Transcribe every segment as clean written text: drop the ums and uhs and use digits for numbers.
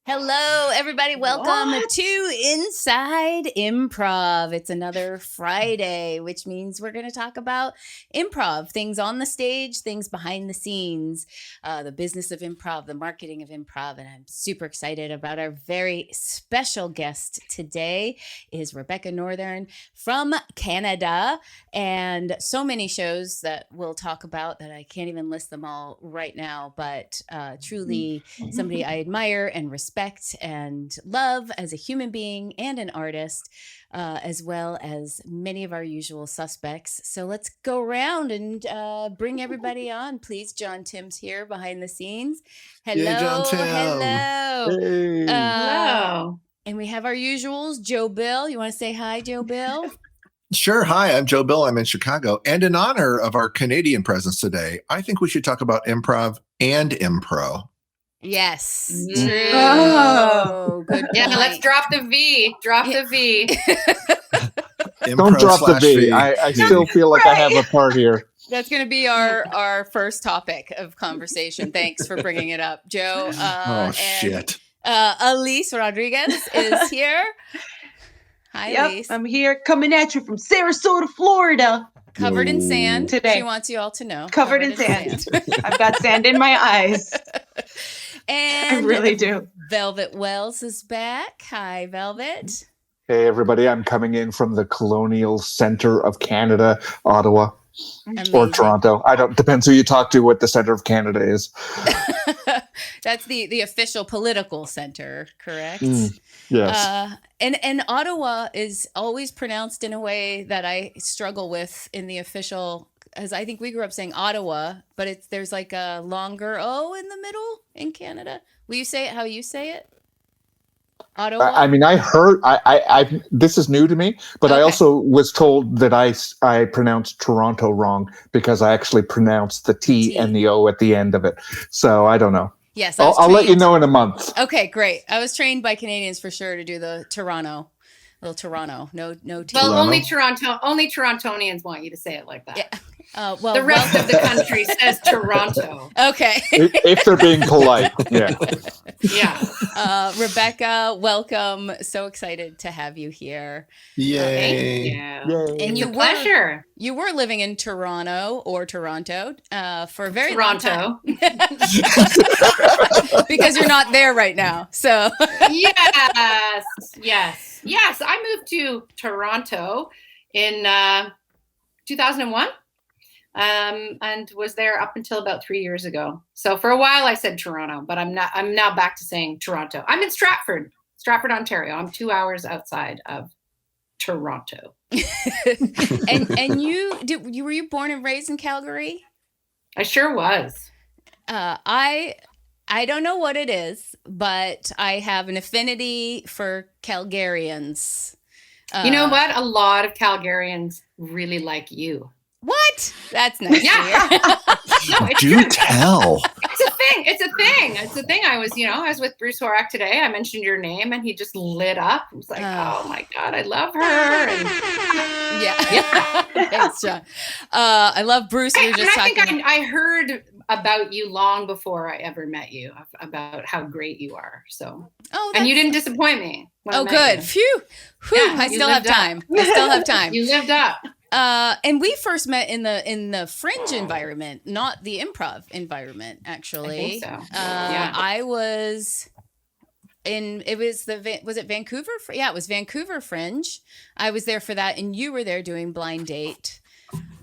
Hello, everybody. Welcome to Inside Improv. It's another Friday, which means we're going to talk about improv, things on the stage, things behind the scenes, the business of improv, the marketing of improv. And I'm super excited about our very special guest today is Rebecca Northan from Canada, and so many shows that we'll talk about that I can't even list them all right now, but truly somebody I admire and respect and love as a human being and an artist, as well as many of our usual suspects. So let's go around and bring everybody on. Please, John Tim's here behind the scenes. Hello. Yay, John Tim. Hello. Hey. Hello. And we have our usuals. Joe Bill. You want to say hi, Joe Bill? Sure. Hi, I'm Joe Bill. I'm in Chicago. And in honor of our Canadian presence today, I think we should talk about improv and impro. Yes. Mm. True. Oh, good Yeah, point. let's drop the V. Drop the V. Don't drop the V. V. I still feel like I have a part here. That's going to be our first topic of conversation. Thanks for bringing it up, Joe. Shit. Elise Rodriguez is here. Hi, Elise. I'm here coming at you from Sarasota, Florida. Covered in sand. Today. She wants you all to know. Covered in sand. I've got sand in my eyes. And I really do. Velvet Wells is back. Hi, Velvet. Hey, everybody. I'm coming in from the colonial center of Canada, Ottawa. Amazing. Or Toronto. Depends who you talk to what the center of Canada is. That's the official political center, correct? Yes. And Ottawa is always pronounced in a way that I struggle with in the official, as I think we grew up saying Ottawa, but there's like a longer O in the middle in Canada. Will you say it how you say it? Ottawa? I mean, I heard, this is new to me, but Okay. I also was told that I pronounced Toronto wrong because I actually pronounced the T and the O at the end of it. So I don't know. Yes. I'll let you know in a month. Okay, great. I was trained by Canadians for sure to do the Toronto. Little Toronto. No T. Well, only Torontonians want you to say it like that. Yeah. The rest of the country says Toronto. Okay. If they're being polite. Yeah. Yeah. Rebecca, welcome. So excited to have you here. Yay. Thank you. Yay. And It's a pleasure. You were living in Toronto for a very Toronto. long time. Because you're not there right now. So Yes. I moved to Toronto in 2001. And was there up until about 3 years ago. So for a while I said Toronto, but I'm now back to saying Toronto. I'm in Stratford, Ontario. I'm 2 hours outside of Toronto. and were you born and raised in Calgary? I sure was. I don't know what it is, but I have an affinity for Calgarians. You know what? A lot of Calgarians really like you. What? That's nice. Yeah. No, it's Do true. tell. It's a thing. I was with Bruce Horak today. I mentioned your name and he just lit up. He was like, oh my God, I love her. And yeah. Thanks, John. I love Bruce. We were just talking. I heard about you long before I ever met you, about how great you are. So, and you didn't disappoint me. Oh, good. Phew. Yeah, I still have time. You lived up. And we first met in the fringe environment, not the improv environment, actually. I think so. I was was it Vancouver? Yeah, it was Vancouver Fringe. I was there for that, and you were there doing Blind Date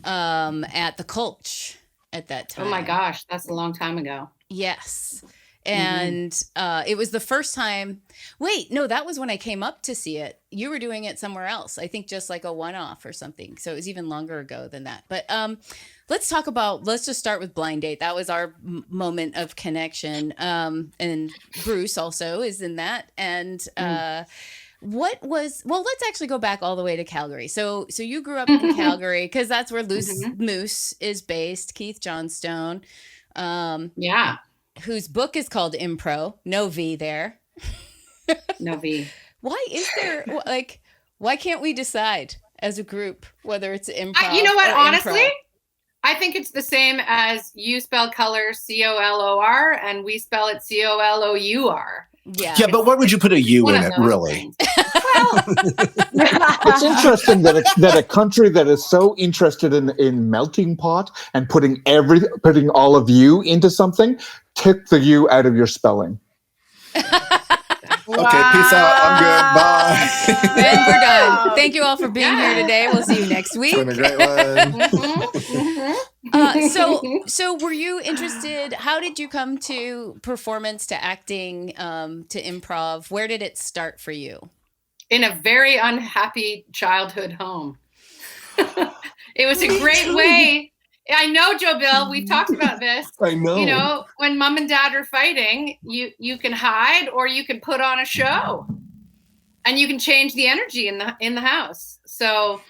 at the Colch at that time. Oh my gosh, that's a long time ago. Yes. And it was the first time. Wait, no, that was when I came up to see it. You were doing it somewhere else. I think just like a one-off or something. So it was even longer ago than that. But let's just start with Blind Date. That was our moment of connection. And Bruce also is in that. And let's actually go back all the way to Calgary. So you grew up in Calgary because that's where Moose is based, Keith Johnstone. Yeah. Whose book is called Improv. No V there. No V. Why is there, why can't we decide as a group whether it's improv? You know what, or honestly? improv? I think it's the same as you spell color COLOR and we spell it COLOUR. Yeah. Yeah, but why would you put a U One in of it, those really? things. Well, It's interesting that a country that is so interested in melting pot and putting all of you into something took the U out of your spelling. Okay, peace out. I'm good. Bye. And we're done. Thank you all for being here today. We'll see you next week. It's been a great one. So were you interested? How did you come to performance, to acting, to improv? Where did it start for you? in a very unhappy childhood home. It was a great way. I know, Joe Bill, we've talked about this. I know. You know, when mom and dad are fighting, you can hide or you can put on a show, and you can change the energy in the house. So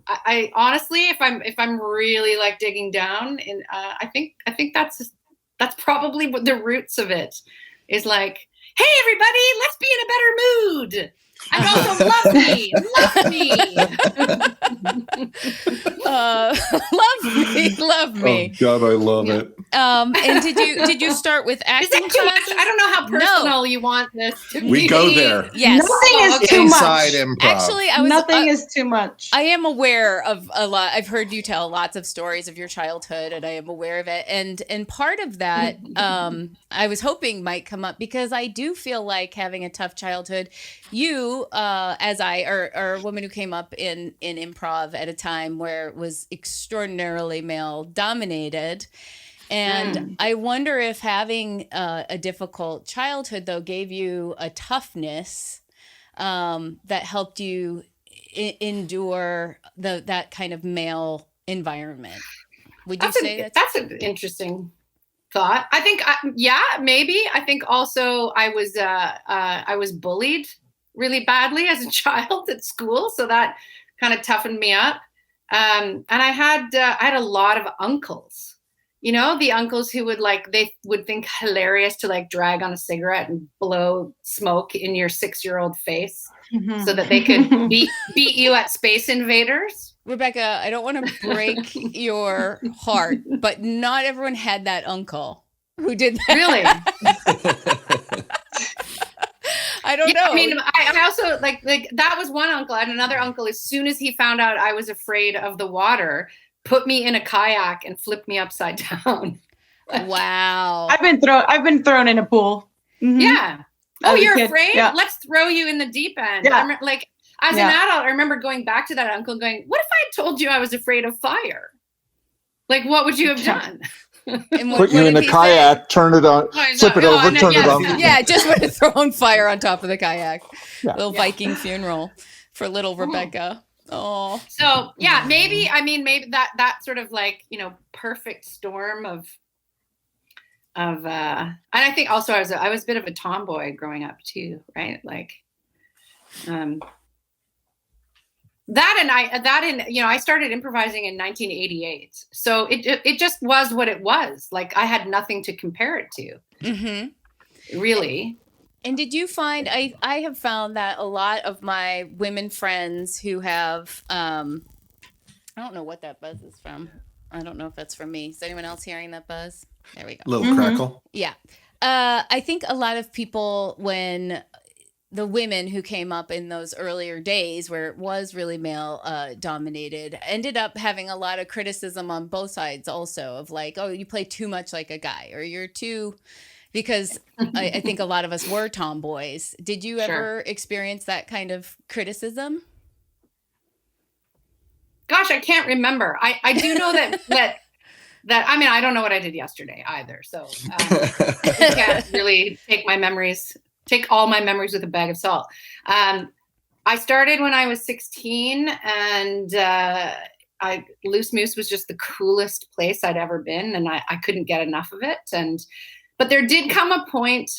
I honestly, if I'm really like digging down, and I think that's probably what the roots of it is. Like, hey everybody, let's be in a better mood. And also love me. Love me. Oh God, I love it. And did you start with acting? Is that too much? I don't know how personal you want this to be. We go there. Yes. Nothing is too Inside much. improv. Actually, Nothing is too much. I am aware of a lot. I've heard you tell lots of stories of your childhood, and I am aware of it. And part of that, I was hoping might come up because I do feel like having a tough childhood. You, as a woman who came up in improv at a time where it was extraordinarily male dominated. And I wonder if having a difficult childhood, though, gave you a toughness that helped you endure that kind of male environment. Would you say that's an interesting thought? I think, maybe. I think also I was bullied really badly as a child at school, so that kind of toughened me up. And I had a lot of uncles. You know, the uncles who they would think hilarious to like drag on a cigarette and blow smoke in your 6-year-old face so that they could beat you at Space Invaders. Rebecca, I don't want to break your heart, but not everyone had that uncle who did that. Really? I don't know. I mean, I also like that was one uncle. And another uncle, as soon as he found out I was afraid of the water, put me in a kayak and flipped me upside down. Wow. I've been thrown in a pool. Mm-hmm. Yeah. Oh, you're afraid? Yeah. Let's throw you in the deep end. Yeah. As an adult, I remember going back to that uncle going, what if I had told you I was afraid of fire? Like, what would you have done? Put you in a kayak, turn it on, flip it over, turn it on. Yeah, just would have thrown fire on top of the kayak. Yeah. Little Viking funeral for little Rebecca. Oh. So yeah, maybe that sort of like, you know, perfect storm of and I think also I was a bit of a tomboy growing up too, right? Like I started improvising in 1988. So it just was what it was. Like I had nothing to compare it to. Mm-hmm. Really. And did you find, I have found that a lot of my women friends who have, I don't know what that buzz is from. I don't know if that's from me. Is anyone else hearing that buzz? There we go. Little crackle. Yeah. I think a lot of people, when the women who came up in those earlier days where it was really male dominated, ended up having a lot of criticism on both sides also of like, oh, you play too much like a guy, or you're too... Because I think a lot of us were tomboys. Did you ever experience that kind of criticism? Gosh, I can't remember. I do know that that, I mean, I don't know what I did yesterday either. So you can't really take all my memories with a bag of salt. I started when I was 16, and Loose Moose was just the coolest place I'd ever been, and I couldn't get enough of it. But there did come a point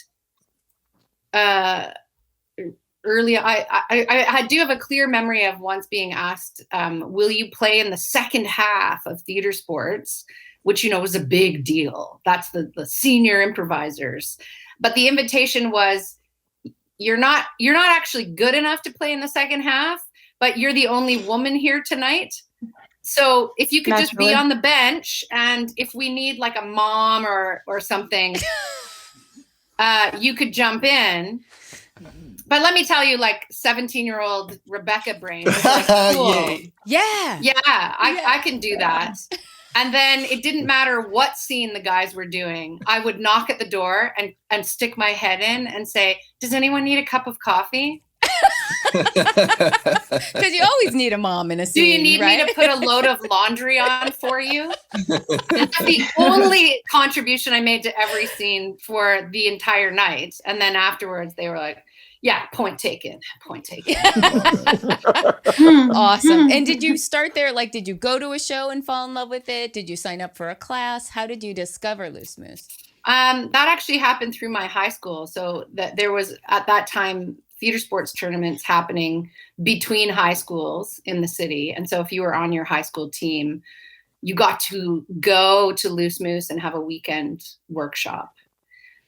early. I do have a clear memory of once being asked, will you play in the second half of theater sports, which, was a big deal. That's the senior improvisers. But the invitation was, you're not actually good enough to play in the second half, but you're the only woman here tonight. So if you could just be on the bench, and if we need like a mom or something, you could jump in. But let me tell you, like 17-year-old Rebecca brain is like, cool. Yeah, I can do that. And then it didn't matter what scene the guys were doing. I would knock at the door and stick my head in and say, does anyone need a cup of coffee? Because you always need a mom in a scene. Do you need me to put a load of laundry on for you? That's the only contribution I made to every scene for the entire night. And then afterwards they were like, yeah, point taken. Awesome. And did you start there? Like, did you go to a show and fall in love with it? Did you sign up for a class? How did you discover Loose Moose? That actually happened through my high school. So that there was at that time theater sports tournaments happening between high schools in the city. And so if you were on your high school team, you got to go to Loose Moose and have a weekend workshop.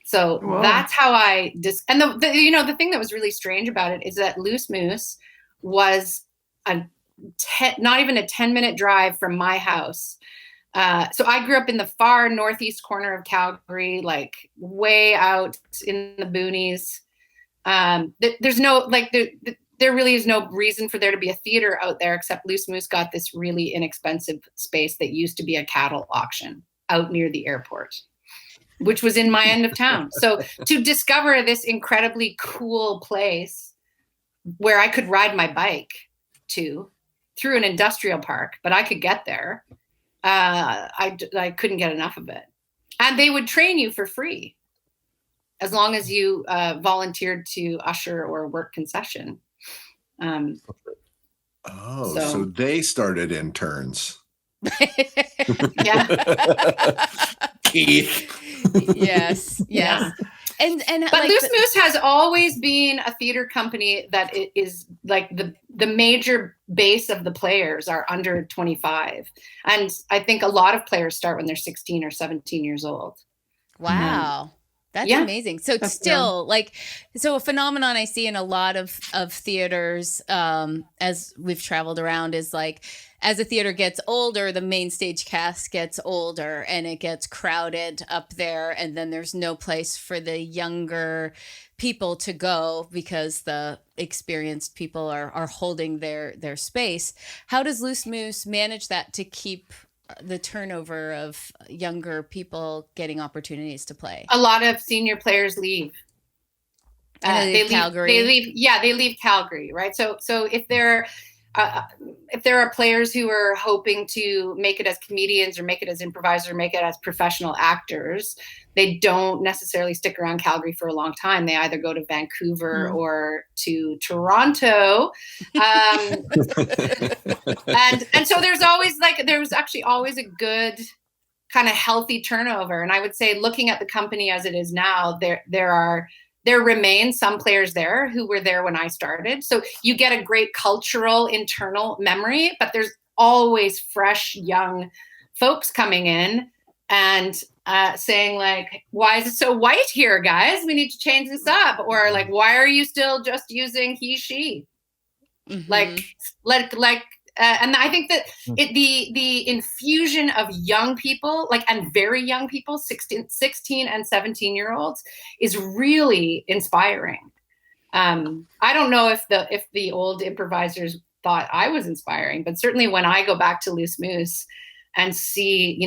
So that's how and the thing that was really strange about it is that Loose Moose was not even a 10-minute drive from my house. So I grew up in the far northeast corner of Calgary, like way out in the boonies. There's no, there really is no reason for there to be a theater out there, except Loose Moose got this really inexpensive space that used to be a cattle auction out near the airport, which was in my end of town. So to discover this incredibly cool place where I could ride my bike through an industrial park, but I could get there. I couldn't get enough of it. And they would train you for free as long as you volunteered to usher or work concession. So they started interns. Yeah. Keith. Yes. Yeah. But like Loose Moose has always been a theater company that is like the major base of the players are under 25. And I think a lot of players start when they're 16 or 17 years old. Wow. That's amazing. So it's still so a phenomenon I see in a lot of theaters as we've traveled around is like, as a theater gets older, the main stage cast gets older and it gets crowded up there. And then there's no place for the younger people to go because the experienced people are holding their space. How does Loose Moose manage that to keep the turnover of younger people getting opportunities to play? A lot of senior players leave. They leave Calgary. They leave Calgary, right? So if there are players who are hoping to make it as comedians or make it as improvisers or make it as professional actors, they don't necessarily stick around Calgary for a long time. They either go to Vancouver or to Toronto. And so there was actually always a good kind of healthy turnover. And I would say, looking at the company as it is now, there remain some players there who were there when I started. So you get a great cultural internal memory, but there's always fresh, young folks coming in and saying like, why is it so white here, guys? We need to change this up. Or like, why are you still just using he, she? Mm-hmm. And I think that the infusion of young people, and very young people, 16 and 17-year-olds, is really inspiring. I don't know if the old improvisers thought I was inspiring, but certainly when I go back to Loose Moose and see,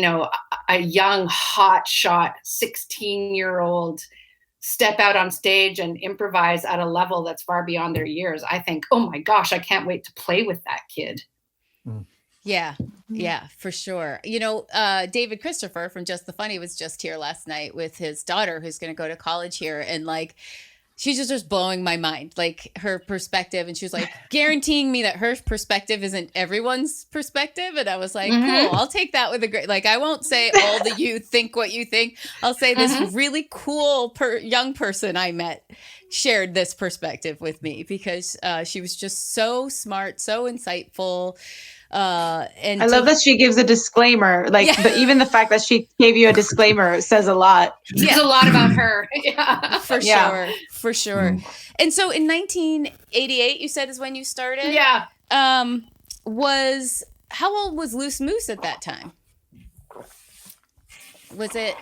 a young, hotshot 16-year-old step out on stage and improvise at a level that's far beyond their years, I think, oh my gosh, I can't wait to play with that kid. Yeah. Yeah, for sure. David Christopher from Just the Funny was just here last night with his daughter who's going to go to college here. And like, she's just blowing my mind, like her perspective. And she was like guaranteeing me that her perspective isn't everyone's perspective. And I was like, cool, I'll take that with a great, like, I won't say all the you think what you think. I'll say this really cool young person I met shared this perspective with me because she was just so smart, so insightful. And I love that she gives a disclaimer. Like even the fact that she gave you a disclaimer says a lot. Says a lot about her. Yeah. For sure. And so in 1988, you said is when you started? Yeah. How old was Loose Moose at that time?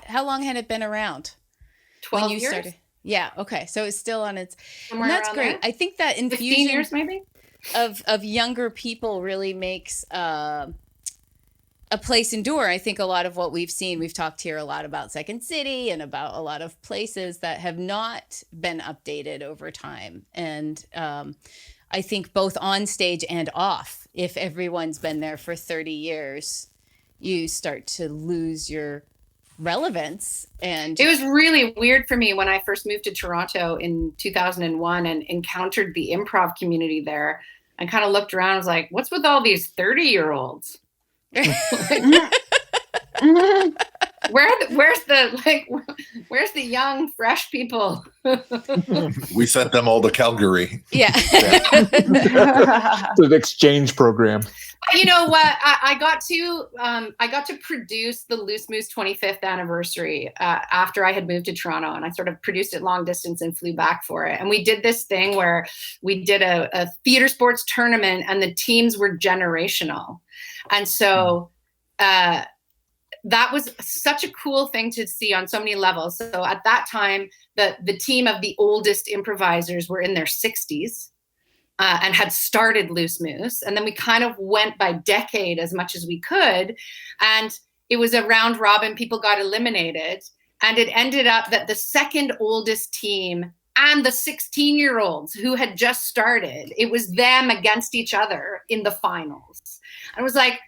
How long had it been around? 12 when you years. Started? Yeah. Okay. So it's still on its, Somewhere and that's around great. there. I think that 15 infusion years maybe? of younger people really makes a place endure. I think a lot of what we've talked here a lot about Second City and about a lot of places that have not been updated over time. And I think both on stage and off, if everyone's been there for 30 years, you start to lose your relevance. And it was really weird for me when I first moved to Toronto in 2001 and encountered the improv community there. I kind of looked around and was like, what's with all these 30-year-olds? Where's the young, fresh people? We sent them all to Calgary. Yeah. The exchange program. You know what? I got to produce the Loose Moose 25th anniversary after I had moved to Toronto, and I sort of produced it long distance and flew back for it. And we did this thing where we did a theater sports tournament, and the teams were generational, and so that was such a cool thing to see on so many levels. So at that time, the team of the oldest improvisers were in their 60s. And had started Loose Moose. And then we kind of went by decade as much as we could. And it was a round robin. People got eliminated. And it ended up that the second oldest team and the 16-year-olds who had just started, it was them against each other in the finals. And it was like,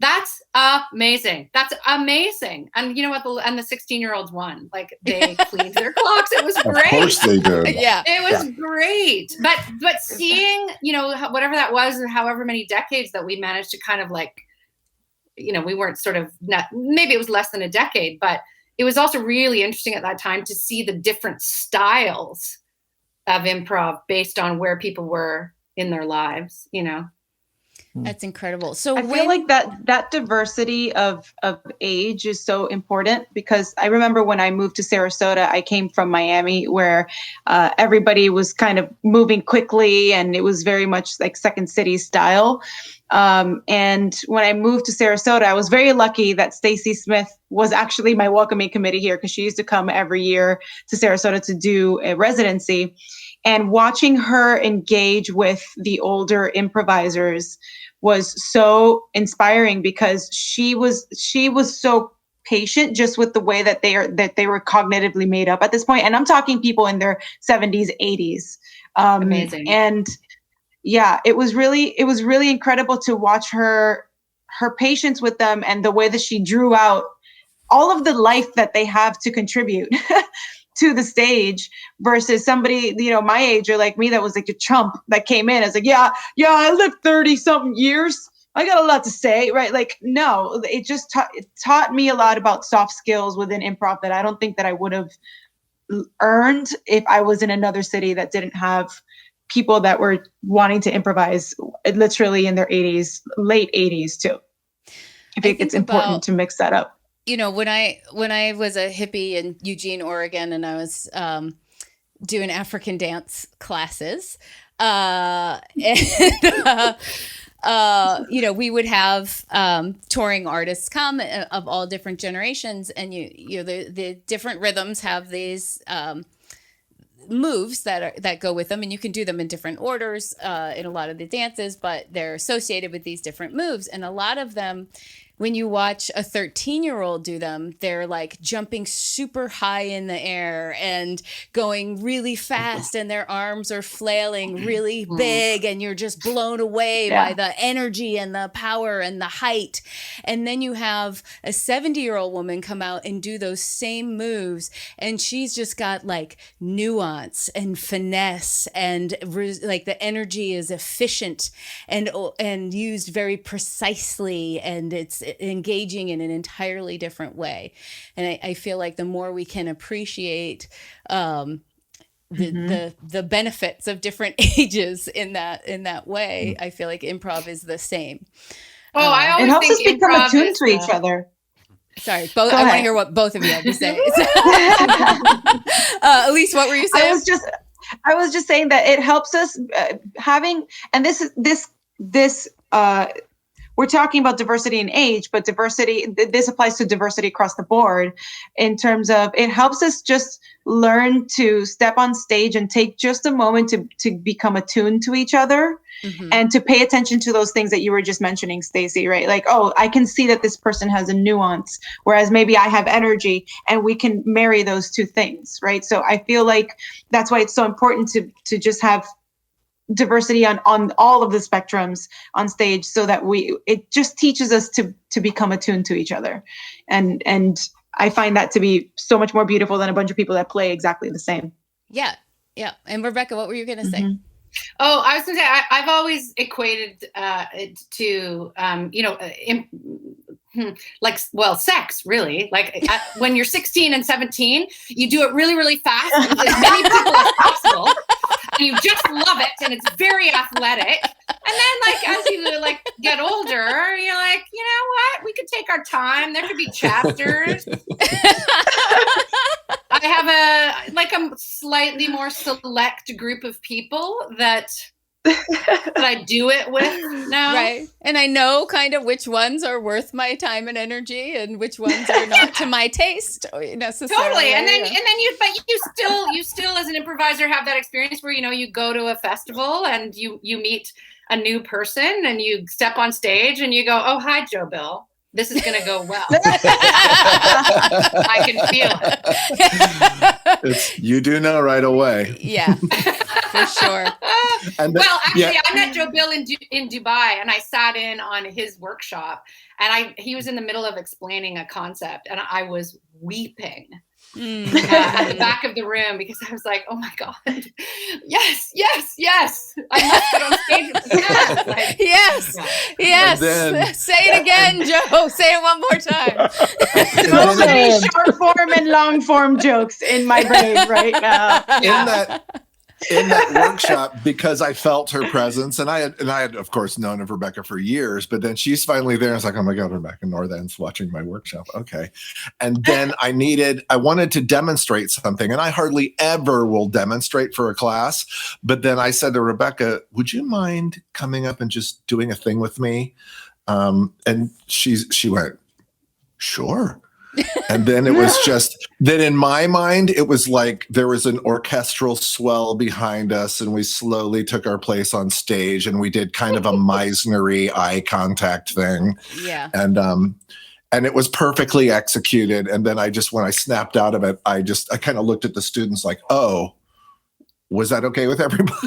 that's amazing. That's amazing. And you know what? The 16-year-olds won. Like, they cleaned their clocks. It was great. Of course they did. Yeah. It was great. But seeing, whatever that was, and however many decades that we managed to kind of like, we weren't sort of, maybe it was less than a decade, but it was also really interesting at that time to see the different styles of improv based on where people were in their lives, That's incredible. So I feel like that diversity of age is so important, because I remember when I moved to Sarasota, I came from Miami, where everybody was kind of moving quickly, and it was very much like Second City style. And when I moved to Sarasota, I was very lucky that Stacy Smith was actually my welcoming committee here, because she used to come every year to Sarasota to do a residency. And watching her engage with the older improvisers was so inspiring, because she was so patient just with the way that they were cognitively made up at this point. And I'm talking people in their 70s, 80s. Amazing. And yeah, it was really incredible to watch her patience with them, and the way that she drew out all of the life that they have to contribute to the stage, versus somebody, my age or like me, that was like a chump that came in. It's like, yeah, I lived 30 something years. I got a lot to say, right? Like, no, it just it taught me a lot about soft skills within improv that I don't think that I would have earned if I was in another city that didn't have people that were wanting to improvise literally in their 80s, late 80s too. I think it's important to mix that up. When I was a hippie in Eugene, Oregon, and I was doing African dance classes, we would have touring artists come of all different generations, and the different rhythms have these moves that go with them, and you can do them in different orders in a lot of the dances, but they're associated with these different moves, and a lot of them when you watch a 13-year-old do them, they're like jumping super high in the air and going really fast, and their arms are flailing really big, and you're just blown away by the energy and the power and the height. And then you have a 70-year-old woman come out and do those same moves, and she's just got like nuance and finesse, and like the energy is efficient and used very precisely, and it's engaging in an entirely different way. And I feel like the more we can appreciate the benefits of different ages in that way, I feel like improv is the same. I always it helps us think become improv attuned is, to each other. Sorry, both. I want to hear what both of you have to say. Elise, what were you saying? I was just saying that it helps us having, and this we're talking about diversity in age, but this applies to diversity across the board in terms of it helps us just learn to step on stage and take just a moment to become attuned to each other and to pay attention to those things that you were just mentioning, Stacey, right? Like, oh, I can see that this person has a nuance, whereas maybe I have energy, and we can marry those two things, right? So I feel like that's why it's so important to just have diversity on all of the spectrums on stage, so that it just teaches us to become attuned to each other. And I find that to be so much more beautiful than a bunch of people that play exactly the same. Yeah. And Rebecca, what were you going to say? Oh, I was going to say, I've always equated it to, sex, really. Like when you're 16 and 17, you do it really, really fast with as many people as possible. And you just love it, and it's very athletic. And then, like, as you get older, you're like, you know what? We could take our time. There could be chapters. I have a slightly more select group of people that I do it with now. Right. And I know kind of which ones are worth my time and energy, and which ones are not to my taste necessarily. Totally. And then you still as an improviser have that experience where, you go to a festival and you meet a new person and you step on stage and you go, oh, hi, Joe Bill. This is going to go well. I can feel it. You do know right away. Yeah, for sure. Actually, I met Joe Bill in Dubai, and I sat in on his workshop, and he was in the middle of explaining a concept, and I was weeping at the back of the room because I was like, oh my God, yes. I must get on stage with this. Yes. Then, say it again, Joe. Say it one more time. So many short form and long form jokes in my brain right now. In that workshop, because I felt her presence, and I had of course known of Rebecca for years, but then she's finally there. I was like, oh my God, Rebecca Northan's watching my workshop. Okay. And then I wanted to demonstrate something, and I hardly ever will demonstrate for a class. But then I said to Rebecca, would you mind coming up and just doing a thing with me? And she went, sure. And then it was just, then in my mind, it was like there was an orchestral swell behind us, and we slowly took our place on stage, and we did kind of a Meisner-y eye contact thing. Yeah. And it was perfectly executed. And then when I snapped out of it, I kind of looked at the students like, oh, was that okay with everybody?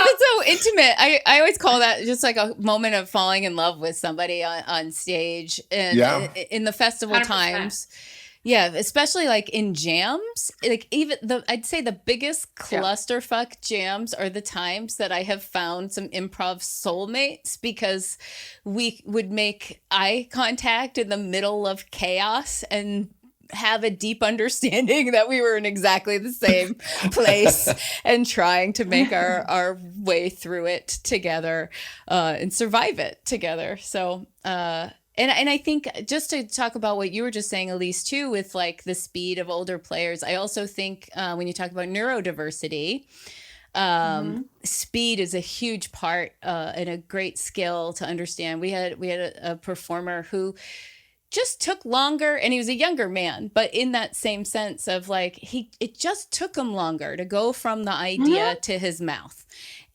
It's so intimate. I always call that just like a moment of falling in love with somebody on stage, and in the festival 100%. times. Yeah, especially like in jams, like I'd say the biggest clusterfuck jams are the times that I have found some improv soulmates, because we would make eye contact in the middle of chaos and have a deep understanding that we were in exactly the same place and trying to make our way through it together and survive it together. So, and I think just to talk about what you were just saying, Elise, too, with like the speed of older players, I also think when you talk about neurodiversity, speed is a huge part and a great skill to understand. We had a performer who just took longer, and he was a younger man, but in that same sense of like, it just took him longer to go from the idea to his mouth.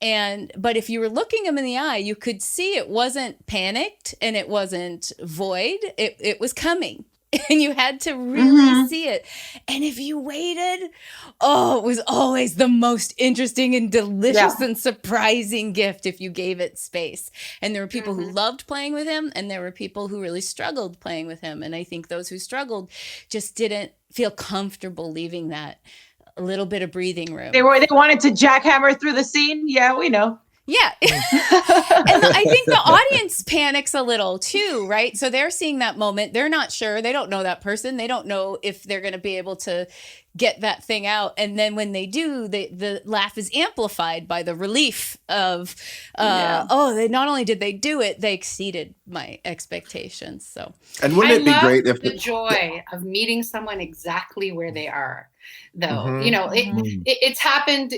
But if you were looking him in the eye, you could see it wasn't panicked and it wasn't void. It was coming. And you had to really see it. And if you waited, it was always the most interesting and delicious and surprising gift if you gave it space. And there were people who loved playing with him, and there were people who really struggled playing with him. And I think those who struggled just didn't feel comfortable leaving that a little bit of breathing room. They wanted to jackhammer through the scene. Yeah, we know. Yeah. And I think the audience panics a little too, right? So they're seeing that moment. They're not sure. They don't know that person. They don't know if they're going to be able to get that thing out. And then when they do, the laugh is amplified by the relief of, they not only did they do it, they exceeded my expectations. So, and wouldn't it be great if the joy of meeting someone exactly where they are, though, it's happened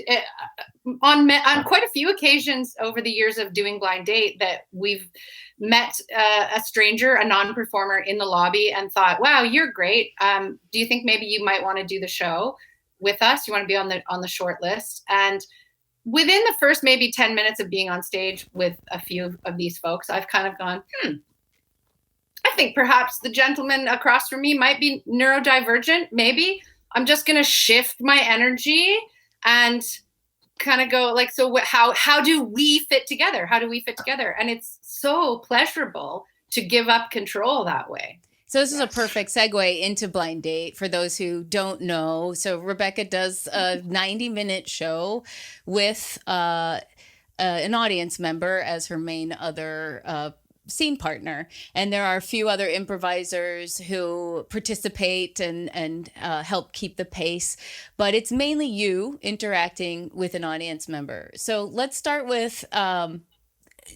on quite a few occasions over the years of doing Blind Date that we've met a stranger, a non-performer in the lobby, and thought, wow, you're great. Do you think maybe you might want to do the show with us? You want to be on the short list? And within the first maybe 10 minutes of being on stage with a few of these folks, I've kind of gone, I think perhaps the gentleman across from me might be neurodivergent. Maybe I'm just going to shift my energy and kind of go like, so how do we fit together? How do we fit together? And it's so pleasurable to give up control that way. So this is a perfect segue into Blind Date for those who don't know. So Rebecca does a 90-minute show with an audience member as her main other scene partner, and there are a few other improvisers who participate and help keep the pace, but it's mainly you interacting with an audience member. So let's start with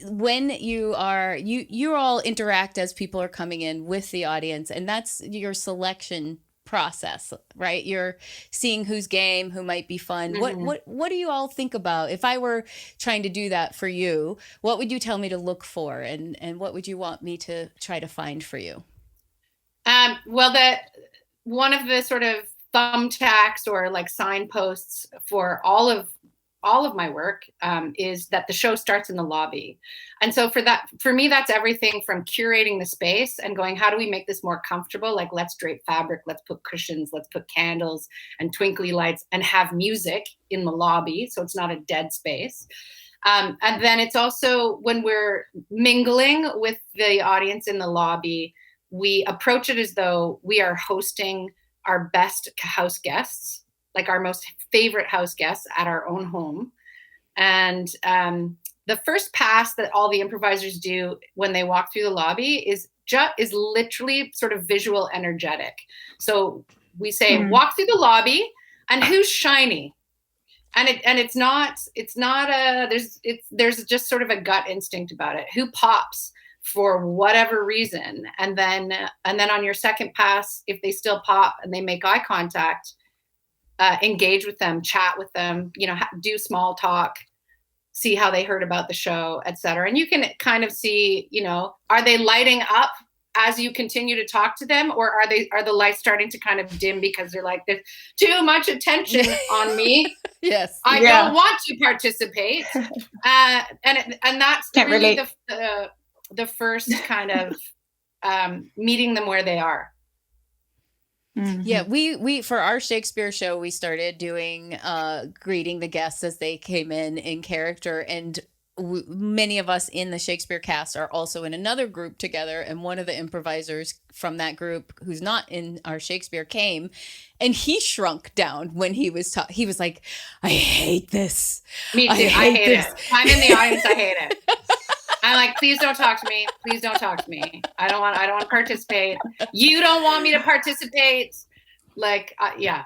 when you all interact as people are coming in with the audience, and that's your selection process, right? You're seeing who's game, who might be fun. What do you all think about? If I were trying to do that for you, what would you tell me to look for, and what would you want me to try to find for you? Well, that one of the sort of thumbtacks or like signposts for all of my work is that the show starts in the lobby. And so for me, that's everything from curating the space and going, how do we make this more comfortable? Like, let's drape fabric, let's put cushions, let's put candles and twinkly lights and have music in the lobby. So it's not a dead space. And then it's also when we're mingling with the audience in the lobby, we approach it as though we are hosting our best house guests, like our most favorite house guests at our own home. And the first pass that all the improvisers do when they walk through the lobby is literally sort of visual energetic. So we say, walk through the lobby, and who's shiny? And there's just sort of a gut instinct about it. Who pops for whatever reason? And then on your second pass, if they still pop and they make eye contact, engage with them, chat with them, do small talk, see how they heard about the show, etc. And you can kind of see, are they lighting up as you continue to talk to them, or are the lights starting to kind of dim because they're like, there's too much attention on me. Yes, I don't want to participate. And that's really the first kind of meeting them where they are. Mm-hmm. Yeah, we for our Shakespeare show, we started doing greeting the guests as they came in character, and many of us in the Shakespeare cast are also in another group together, and one of the improvisers from that group who's not in our Shakespeare came, and he shrunk down when he was he was like, I hate this. Me too. I hate it. I'm in the audience. I hate it. I'm like, please don't talk to me. Please don't talk to me. I don't want to participate. You don't want me to participate. Like, yeah.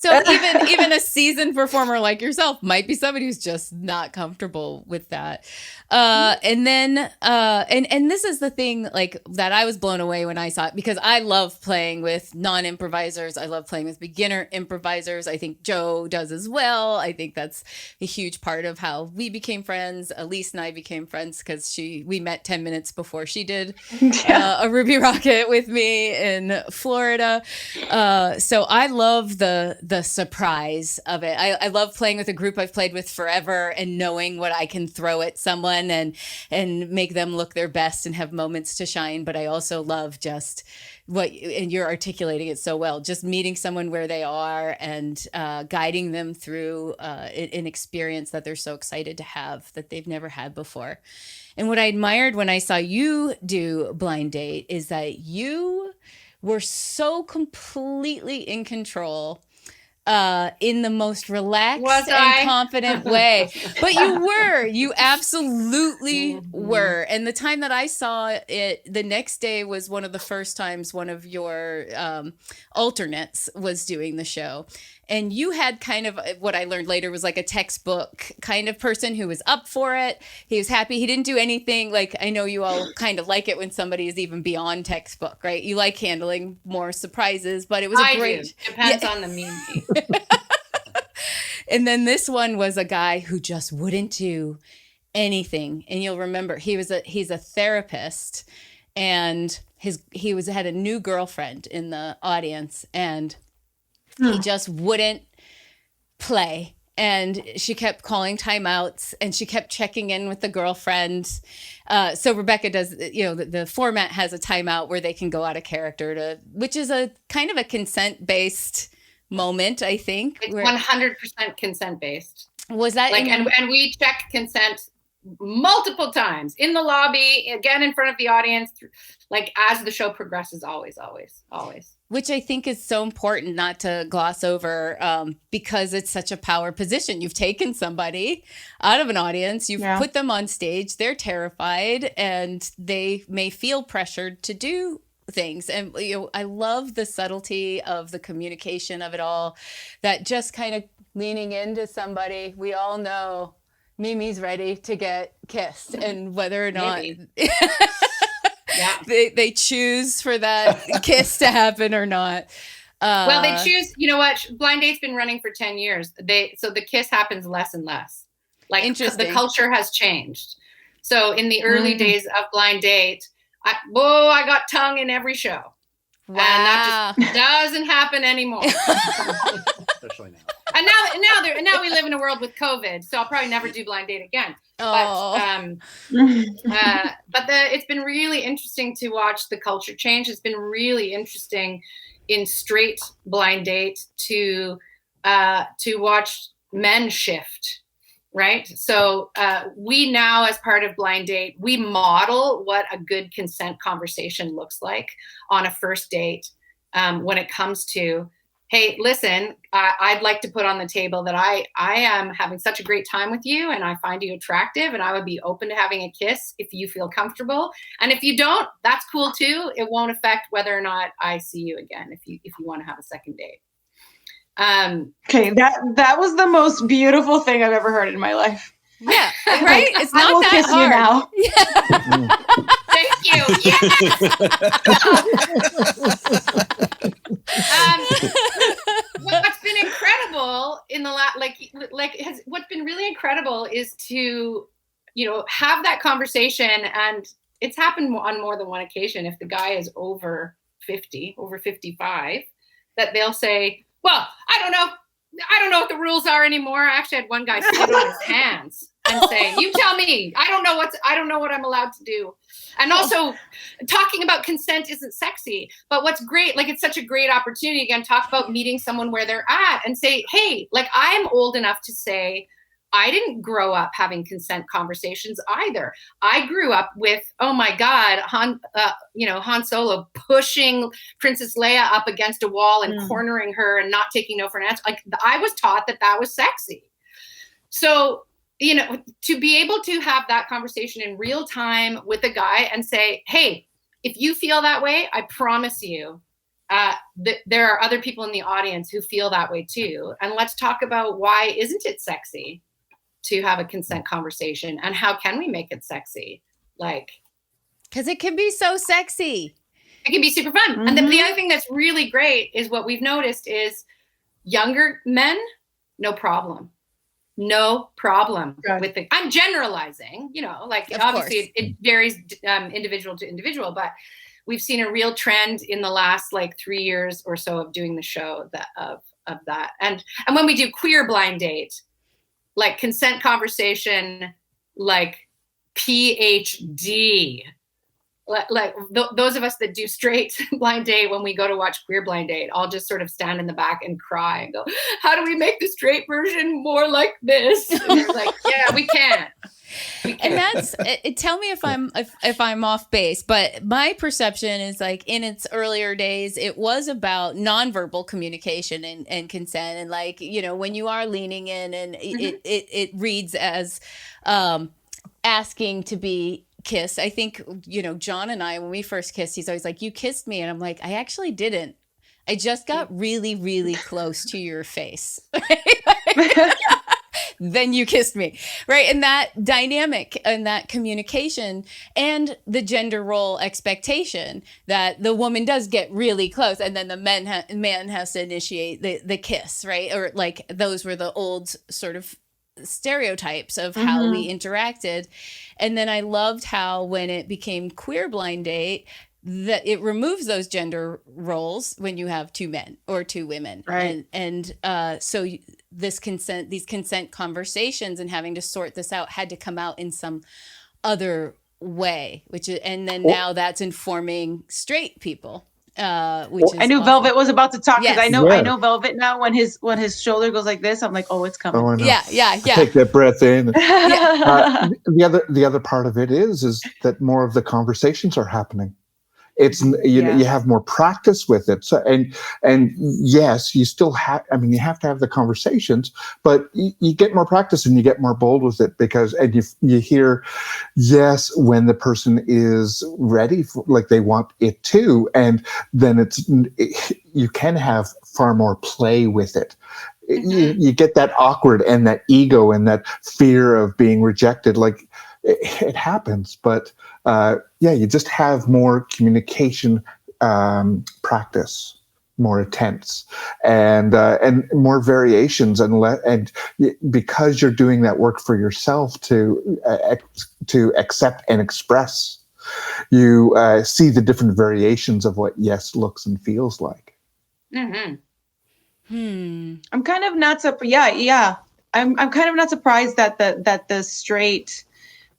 So even a seasoned performer like yourself might be somebody who's just not comfortable with that. And then and this is the thing like that I was blown away when I saw it, because I love playing with non-improvisers. I love playing with beginner improvisers. I think Joe does as well. I think that's a huge part of how we became friends. Elise and I became friends because we met 10 minutes before she did a Ruby Rocket with me in Florida. So I love the surprise of it. I love playing with a group I've played with forever and knowing what I can throw at someone and make them look their best and have moments to shine. But I also love just and you're articulating it so well, just meeting someone where they are and guiding them through an experience that they're so excited to have that they've never had before. And what I admired when I saw you do Blind Date is that you were so completely in control in the most relaxed and confident way. But you absolutely were. And the time that I saw it, the next day was one of the first times one of your alternates was doing the show. And you had kind of what I learned later was like a textbook kind of person who was up for it. He was happy. He didn't do anything like, I know you all kind of like it when somebody is even beyond textbook, right? You like handling more surprises, but it was Depends on the meaning. And then this one was a guy who just wouldn't do anything. And you'll remember he's a therapist, and he had a new girlfriend in the audience, and he just wouldn't play. And she kept calling timeouts, and she kept checking in with the girlfriend. So Rebecca does, the format has a timeout where they can go out of character which is a kind of a consent-based moment, I think. It's 100% consent-based. Was that and we check consent multiple times in the lobby, again in front of the audience, like as the show progresses, always. Which I think is so important not to gloss over, because it's such a power position. You've taken somebody out of an audience, you've put them on stage, they're terrified, and they may feel pressured to do things. And I love the subtlety of the communication of it all, that just kind of leaning into somebody. We all know Mimi's ready to get kissed, and whether or not they choose for that kiss to happen or not. Well, they choose, you know what? Blind Date's been running for 10 years. So the kiss happens less and less. Like the culture has changed. So in the early days of Blind Date, I got tongue in every show. Wow. And that just doesn't happen anymore. Especially now. And now we live in a world with COVID, so I'll probably never do Blind Date again. But it's been really interesting to watch the culture change. It's been really interesting in straight Blind Date to watch men shift, right? So we now, as part of Blind Date, we model what a good consent conversation looks like on a first date when it comes to, hey, listen, I'd like to put on the table that I am having such a great time with you, and I find you attractive, and I would be open to having a kiss if you feel comfortable. And if you don't, that's cool too. It won't affect whether or not I see you again if you want to have a second date. Okay, that was the most beautiful thing I've ever heard in my life. Yeah, right? It's not that kiss hard. You now. Thank you. What's been incredible in the what's been really incredible is to, have that conversation, and it's happened on more than one occasion. If the guy is over 50, over 55, that they'll say, well, I don't know what the rules are anymore. I actually had one guy sit on his hands and say, you tell me, I don't know what I'm allowed to do. And also talking about consent isn't sexy, but what's great, it's such a great opportunity, again, talk about meeting someone where they're at and say, hey, I'm old enough to say, I didn't grow up having consent conversations either. I grew up with, oh my God, Han Solo pushing Princess Leia up against a wall and cornering her and not taking no for an answer. I was taught that was sexy. So, to be able to have that conversation in real time with a guy and say, hey, if you feel that way, I promise you, there are other people in the audience who feel that way too. And let's talk about why isn't it sexy to have a consent conversation, and how can we make it sexy? Like, because it can be so sexy. It can be super fun. Mm-hmm. And the other thing that's really great is what we've noticed is younger men, no problem. No problem with it. I'm generalizing, you know, like Of obviously it varies individual to individual, but we've seen a real trend in the last like 3 years or so of doing the show of that. And when we do queer blind date, like consent conversation, like PhD, like those of us that do straight blind date, when we go to watch queer blind date, I'll just sort of stand in the back and cry and go, how do we make the straight version more like this? And they're like, yeah, we can. And that's tell me if I'm off base, but my perception is like in its earlier days, it was about nonverbal communication and consent, and like, you know, when you are leaning in and it reads as asking to be kissed. I think, you know, John and I, when we first kissed, he's always like, you kissed me, and I'm like, I actually didn't. I just got really, really close to your face. Then you kissed me, right? And that dynamic and that communication and the gender role expectation that the woman does get really close, and then the man has to initiate the kiss, right? Or like those were the old sort of stereotypes of how we interacted. And then I loved how when it became queer blind date, that it removes those gender roles when you have two men or two women, right? And so these consent conversations and having to sort this out had to come out in some other way, and then now that's informing straight people. Which is I knew awesome. Velvet was about to talk, because Yes. I know Velvet now. When his shoulder goes like this, I'm like, oh, it's coming. Oh, I know. Yeah. Take that breath in. The other part of it is that more of the conversations are happening. It's you have more practice with it. So and yes, you still have. I mean, you have to have the conversations, but you get more practice and you get more bold with it, because you hear yes when the person is ready, like they want it too, and then you can have far more play with it. You get that awkward and that ego and that fear of being rejected. Like it happens, but you just have more communication practice, more attempts, and more variations, and because you're doing that work for yourself to accept and express, you see the different variations of what yes looks and feels like. I'm kind of not I'm kind of not surprised that the straight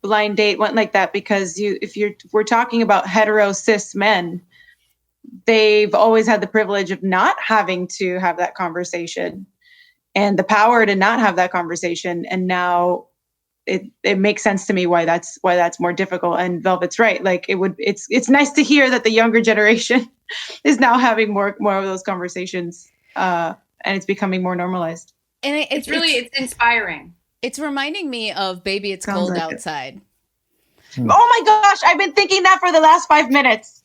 blind date went like that, because we're talking about hetero cis men, they've always had the privilege of not having to have that conversation and the power to not have that conversation, and now it makes sense to me why that's more difficult. And Velvet's right, like it's nice to hear that the younger generation is now having more of those conversations, and it's becoming more normalized, and it's inspiring. It's reminding me of Baby It's Cold Outside. Oh my gosh, I've been thinking that for the last 5 minutes.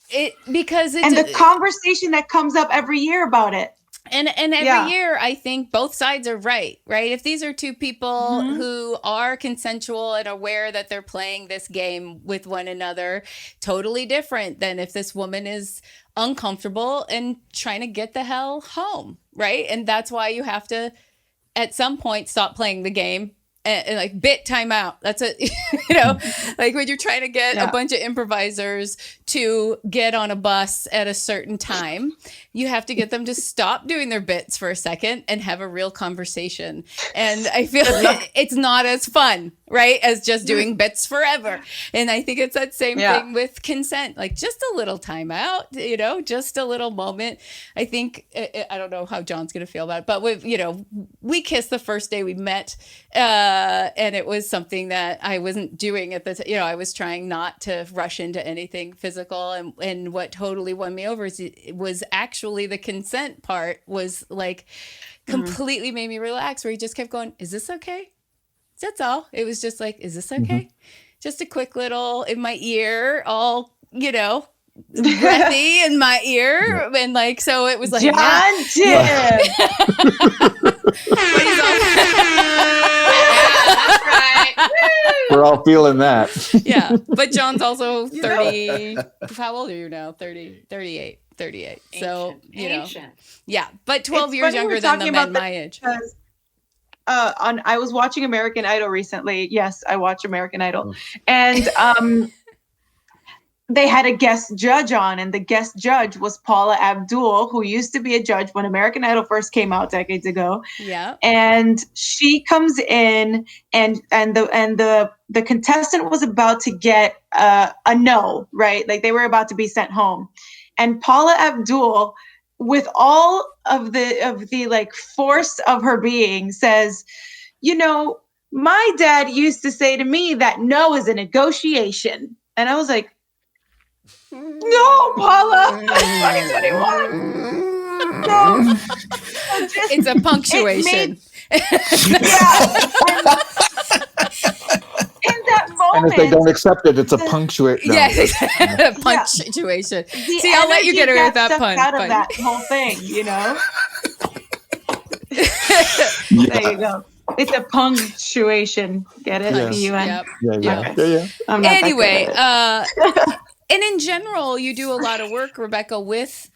Because the conversation that comes up every year about it. And every year, I think both sides are right? If these are two people who are consensual and aware that they're playing this game with one another, totally different than if this woman is uncomfortable and trying to get the hell home, right? And that's why you have to, at some point, stop playing the game. And like bit time out. That's it. Like when you're trying to get a bunch of improvisers to get on a bus at a certain time, you have to get them to stop doing their bits for a second and have a real conversation. And I feel like it's not as fun, right, as just doing bits forever. And I think it's that same thing with consent, like just a little time out, just a little moment. I think, I don't know how John's going to feel about it, but we kissed the first day we met, and it was something that I wasn't doing at the time. I was trying not to rush into anything physical. And what totally won me over was actually the consent part was like completely made me relax, where he just kept going, is this okay? That's all. It was just like, is this okay? Just a quick little in my ear, all, breathy in my ear, and like so it was like John yeah. Tim. But he's That's right. We're all feeling that. yeah, but John's also 30. How old are you now? 38. So, Ancient. yeah, but 12 It's years funny we're younger than the talking men about my age. Because I was watching American Idol recently. Yes, I watch American Idol, and they had a guest judge on, and the guest judge was Paula Abdul, who used to be a judge when American Idol first came out decades ago. Yeah. And she comes in, and the contestant was about to get a no, right? Like they were about to be sent home, and Paula Abdul, with all of the like force of her being, says, my dad used to say to me that no is a negotiation, and I was like, no, Paula, it's 2021. No. It's a punctuation. In that moment. And if they don't accept it, it's a punctuate. No. Yeah, punctuation. See, I'll let you get away with that pun. Out of that whole thing, There you go. It's a punctuation. Get it? Yes. P-U-N. Yep. Yeah. I'm not Anyway, that good at it. and in general, you do a lot of work, Rebecca, with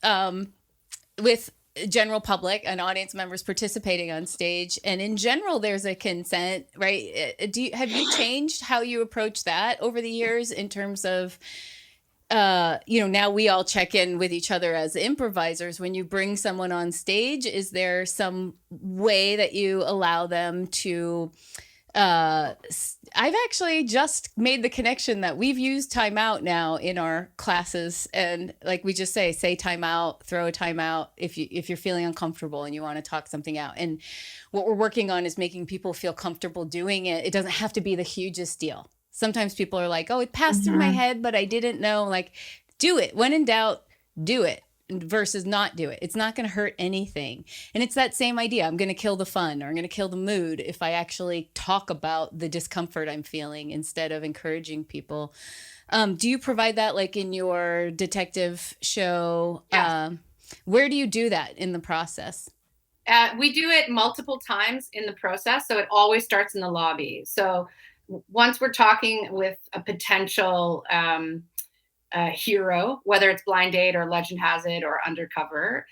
general public and audience members participating on stage. And in general, there's a consent, right? Have you changed how you approach that over the years in terms of, now we all check in with each other as improvisers. When you bring someone on stage, is there some way that you allow them to, I've actually just made the connection that we've used timeout now in our classes, and like we just say timeout, throw a timeout if you're feeling uncomfortable and you want to talk something out. And what we're working on is making people feel comfortable doing it. It doesn't have to be the hugest deal. Sometimes people are like, oh, it passed through my head, but I didn't know. Like, do it. When in doubt, do it versus not do it. It's not going to hurt anything. And it's that same idea. I'm going to kill the fun, or I'm going to kill the mood if I actually talk about the discomfort I'm feeling instead of encouraging people. Do you provide that like in your detective show? Yeah. Where do you do that in the process? We do it multiple times in the process. So it always starts in the lobby. So once we're talking with a potential hero, whether it's Blind Date or Legend Has It or Undercover,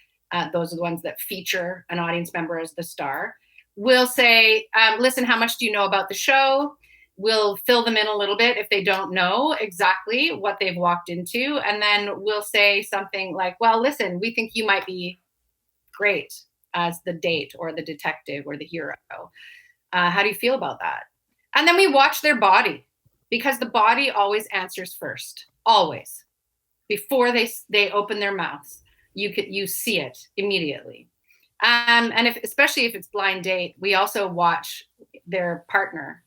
those are the ones that feature an audience member as the star. We'll say, listen, how much do you know about the show? We'll fill them in a little bit if they don't know exactly what they've walked into. And then we'll say something like, well, listen, we think you might be great as the date or the detective or the hero. How do you feel about that? And then we watch their body, because the body always answers first, always. Before they open their mouths, you see it immediately. And especially if it's Blind Date, we also watch their partner,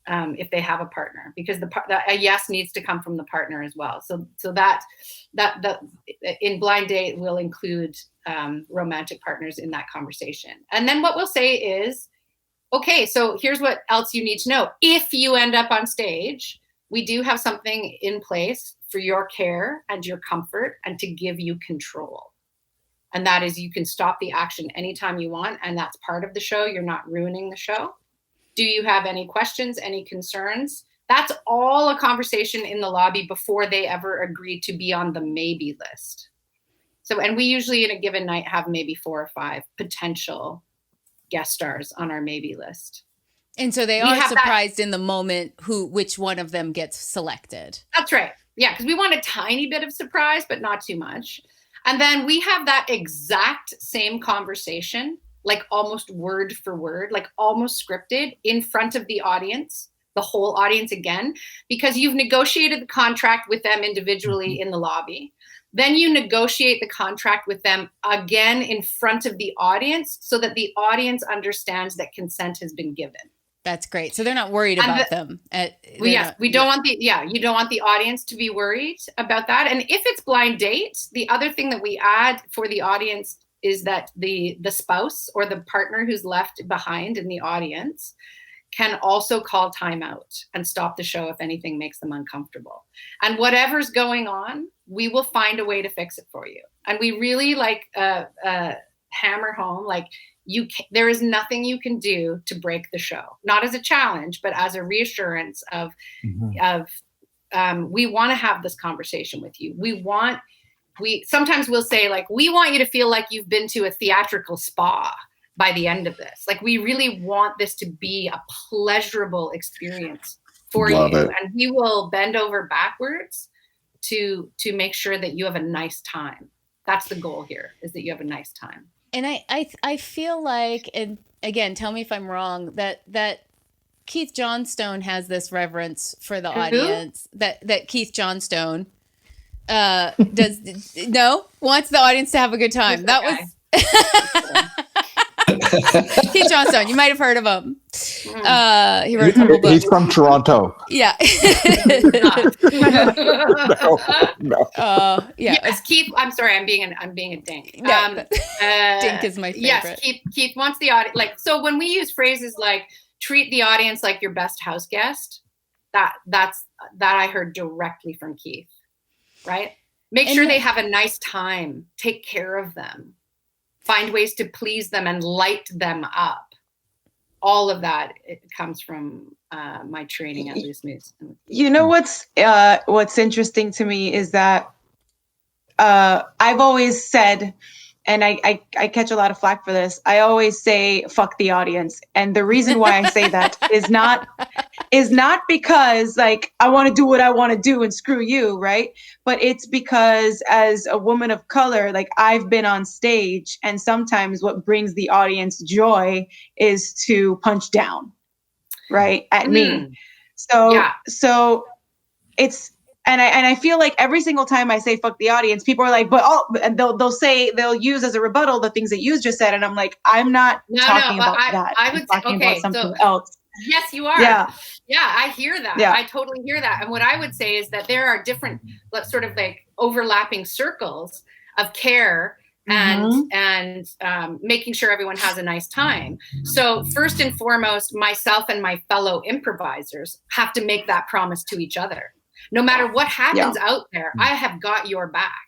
if they have a partner, because a yes needs to come from the partner as well. So that in Blind Date will include romantic partners in that conversation. And then what we'll say is, okay, so here's what else you need to know. If you end up on stage, we do have something in place for your care and your comfort and to give you control. And that is, you can stop the action anytime you want. And that's part of the show. You're not ruining the show. Do you have any questions, any concerns? That's all a conversation in the lobby before they ever agree to be on the maybe list. So, and we usually in a given night have maybe 4 or 5 potential guest stars on our maybe list. And so they are surprised in the moment which one of them gets selected. That's right. Yeah, because we want a tiny bit of surprise, but not too much. And then we have that exact same conversation, like almost word for word, like almost scripted, in front of the audience, the whole audience again, because you've negotiated the contract with them individually in the lobby. Then you negotiate the contract with them again in front of the audience so that the audience understands that consent has been given. That's great. So they're not worried about them. You don't want the audience to be worried about that. And if it's Blind Date, the other thing that we add for the audience is that the spouse or the partner who's left behind in the audience can also call timeout and stop the show if anything makes them uncomfortable. And whatever's going on, we will find a way to fix it for you. And we really hammer home, like, there is nothing you can do to break the show, not as a challenge, but as a reassurance of we want to have this conversation with you. Sometimes we'll say, like, we want you to feel like you've been to a theatrical spa by the end of this. Like, we really want this to be a pleasurable experience for Love you. it. And we will bend over backwards to make sure that you have a nice time. That's the goal here, is that you have a nice time. And I feel like, and again, tell me if I'm wrong, that Keith Johnstone has this reverence for the audience. That Keith Johnstone wants the audience to have a good time. That was Keith Johnstone. You might have heard of him. He wrote a couple books. He's from Toronto. Yeah. No. Yeah. Yes, Keith. I'm sorry. I'm being a dink. No, dink is my favorite. Yes, Keith wants the audience. Like, so when we use phrases like treat the audience like your best house guest, that I heard directly from Keith. Right? Make sure they have a nice time. Take care of them. Find ways to please them and light them up. All of that, it comes from my training at Loose Moose. You know what's interesting to me is that I've always said, and I catch a lot of flack for this, I always say fuck the audience. And the reason why I say that is not because, like, I want to do what I want to do and screw you, right? But it's because as a woman of color, like, I've been on stage, and sometimes what brings the audience joy is to punch down, right, at me. So it's, and I feel like every single time I say fuck the audience, people are like, and they'll use as a rebuttal the things that you just said, and I'm like, I'm not talking about that. I'm talking about something else. Yes, you are. Yeah, I hear that. Yeah. I totally hear that. And what I would say is that there are different, sort of like overlapping circles of care and making sure everyone has a nice time. So first and foremost, myself and my fellow improvisers have to make that promise to each other. No matter what happens out there, I have got your back.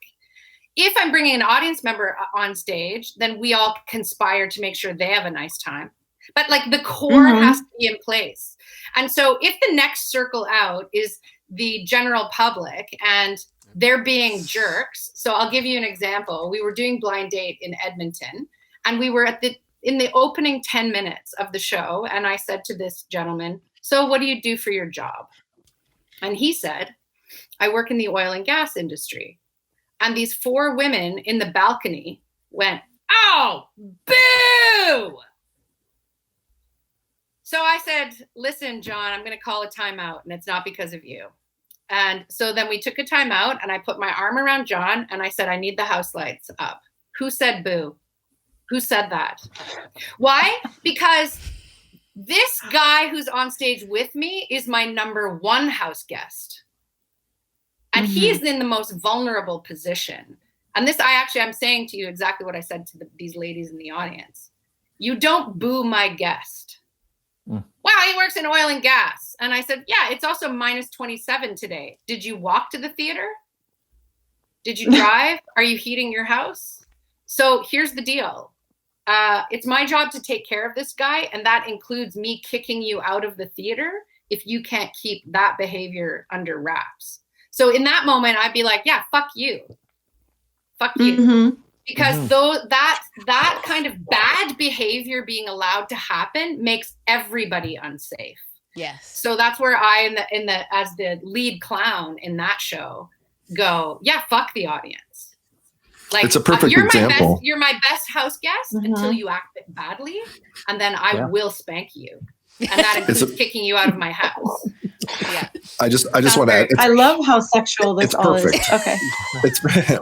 If I'm bringing an audience member on stage, then we all conspire to make sure they have a nice time. But, like, the core has to be in place. And so if the next circle out is the general public and they're being jerks. So I'll give you an example. We were doing Blind Date in Edmonton, and we were in the opening 10 minutes of the show. And I said to this gentleman, so what do you do for your job? And he said, I work in the oil and gas industry. And these 4 women in the balcony went, oh, boo! So I said, listen, John, I'm going to call a timeout, and it's not because of you. And so then we took a timeout, and I put my arm around John, and I said, I need the house lights up. Who said boo? Who said that? Why? Because this guy who's on stage with me is my number 1 house guest. And he is in the most vulnerable position. And this, I'm saying to you exactly what I said to these ladies in the audience. You don't boo my guest. Wow, he works in oil and gas. And I said, yeah, it's also minus 27 today. Did you walk to the theater? Did you drive? Are you heating your house? So here's the deal. It's my job to take care of this guy. And that includes me kicking you out of the theater if you can't keep that behavior under wraps. So in that moment, I'd be like, yeah, fuck you. Fuck you. Because that kind of bad behavior being allowed to happen makes everybody unsafe. Yes. So that's where I, as the lead clown in that show, go, yeah, fuck the audience. Like, it's a perfect example. You're my best house guest until you act badly, and then I will spank you, and that includes kicking you out of my house. Yeah. I just want to add. I love how sexual this all is. Okay.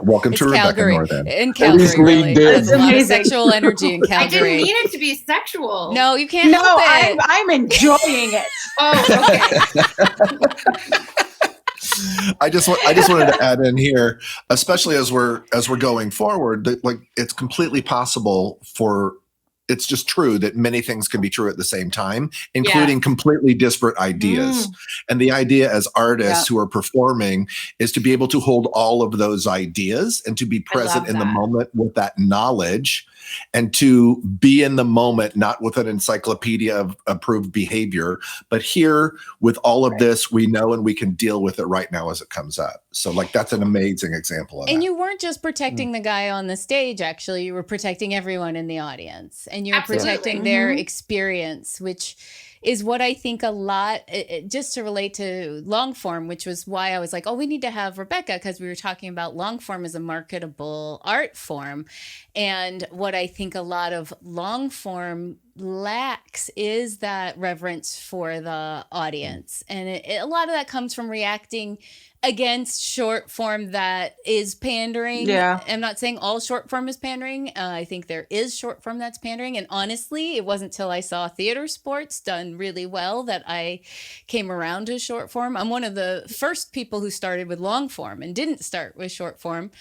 Welcome to Rebecca Calgary. Northan. In Calgary, really. There's a lot of sexual energy in I Calgary. didn't mean it to be sexual. No, you can't help it. I'm enjoying it. Oh, okay. I just wanted to add in here, especially as we're going forward, that, like, it's completely possible for it's just true that many things can be true at the same time, including completely disparate ideas. And the idea as artists who are performing is to be able to hold all of those ideas and to be present in the moment with that knowledge, and to be in the moment, not with an encyclopedia of approved behavior, but here with all of this, we know and we can deal with it right now as it comes up. So like, that's an amazing example of And that. you weren't just protecting the guy on the stage, actually, you were protecting everyone in the audience, and you're protecting their experience, which is what I think a lot, just to relate to long form, which was why I was like, oh, we need to have Rebecca, because we were talking about long form as a marketable art form. And what I think a lot of long form lacks is that reverence for the audience. And a lot of that comes from reacting against short form that is pandering. Yeah. I'm not saying all short form is pandering. I think there is short form that's pandering. And honestly, it wasn't till I saw theater sports done really well that I came around to short form. I'm one of the first people who started with long form and didn't start with short form.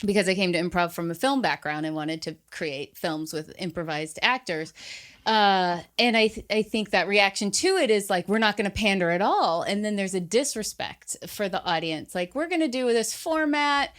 Because I came to improv from a film background and wanted to create films with improvised actors. And I think that reaction to it is like, we're not going to pander at all. And then there's a disrespect for the audience. Like, we're going to do this format.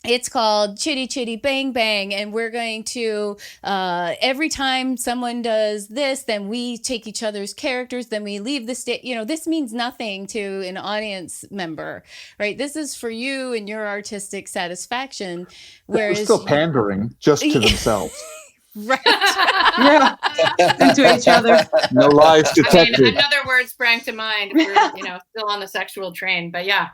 It's called Chitty Chitty Bang Bang. And we're going to, every time someone does this, then we take each other's characters, then we leave the stage. You know, this means nothing to an audience member, right? This is for you and your artistic satisfaction. Whereas They're still pandering just to themselves. Right. And to each other. No lies detected. I mean, another word sprang to mind. We're, still on the sexual train, but yeah.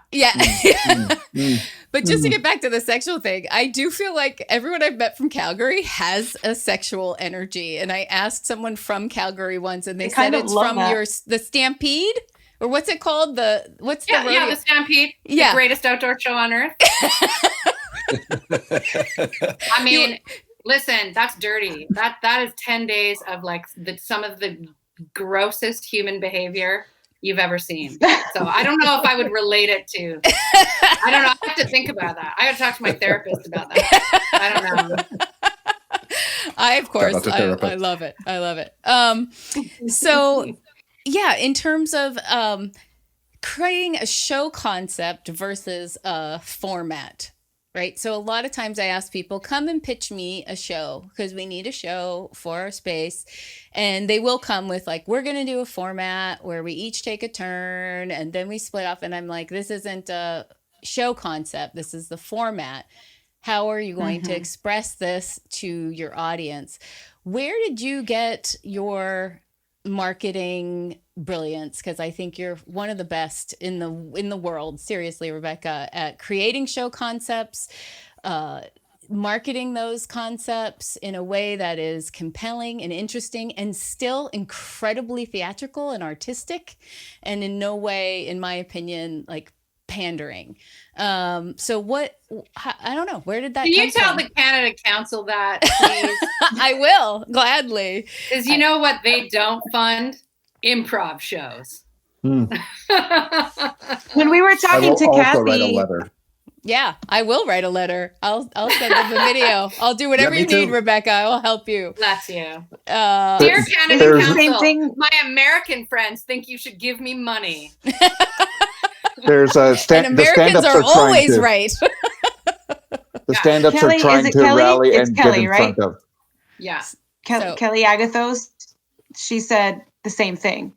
But just to get back to the sexual thing, I do feel like everyone I've met from Calgary has a sexual energy. And I asked someone from Calgary once, and they said it's from the Stampede, or what's it called? The Stampede. Yeah, the greatest outdoor show on earth. I mean. Listen, that's dirty. That is 10 days of like some of the grossest human behavior you've ever seen. So I don't know if I would relate it to. I don't know. I have to think about that. I got to talk to my therapist about that. I don't know. I love it. I love it. So yeah, in terms of creating a show concept versus a format. Right. So a lot of times I ask people, come and pitch me a show, because we need a show for our space. And they will come with like, we're going to do a format where we each take a turn and then we split off. And I'm like, this isn't a show concept. This is the format. How are you going to express this to your audience? Where did you get your marketing brilliance? Because I think you're one of the best in the world, seriously, Rebecca, at creating show concepts, marketing those concepts in a way that is compelling and interesting and still incredibly theatrical and artistic, and in no way, in my opinion, like pandering. So what, I don't know, where did that come from? Can you tell the Canada Council that, please? I will, gladly. Because you know what they don't fund? Improv shows. When we were talking to Kathy, write a letter. Yeah, I will write a letter. I'll send them the video. I'll do whatever you need, Rebecca. I will help you. Bless you. Dear Canada Council, my American friends think you should give me money. There's a and Americans are always right. The stand-ups are trying to rally and get in front of. Yeah. Kelly Agathos, she said the same thing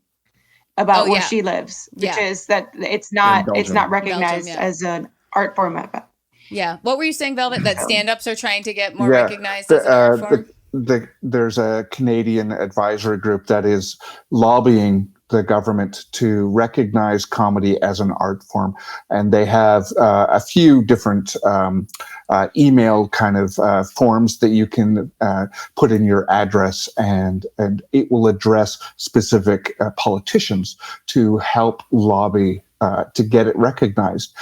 about where she lives, which is that it's not recognized as an art format. Yeah. What were you saying, Velvet? That stand-ups are trying to get more recognized as an art form? There's a Canadian advisory group that is lobbying the government to recognize comedy as an art form. And they have a few different email kind of forms that you can put in your address, and it will address specific politicians to help lobby to get it recognized.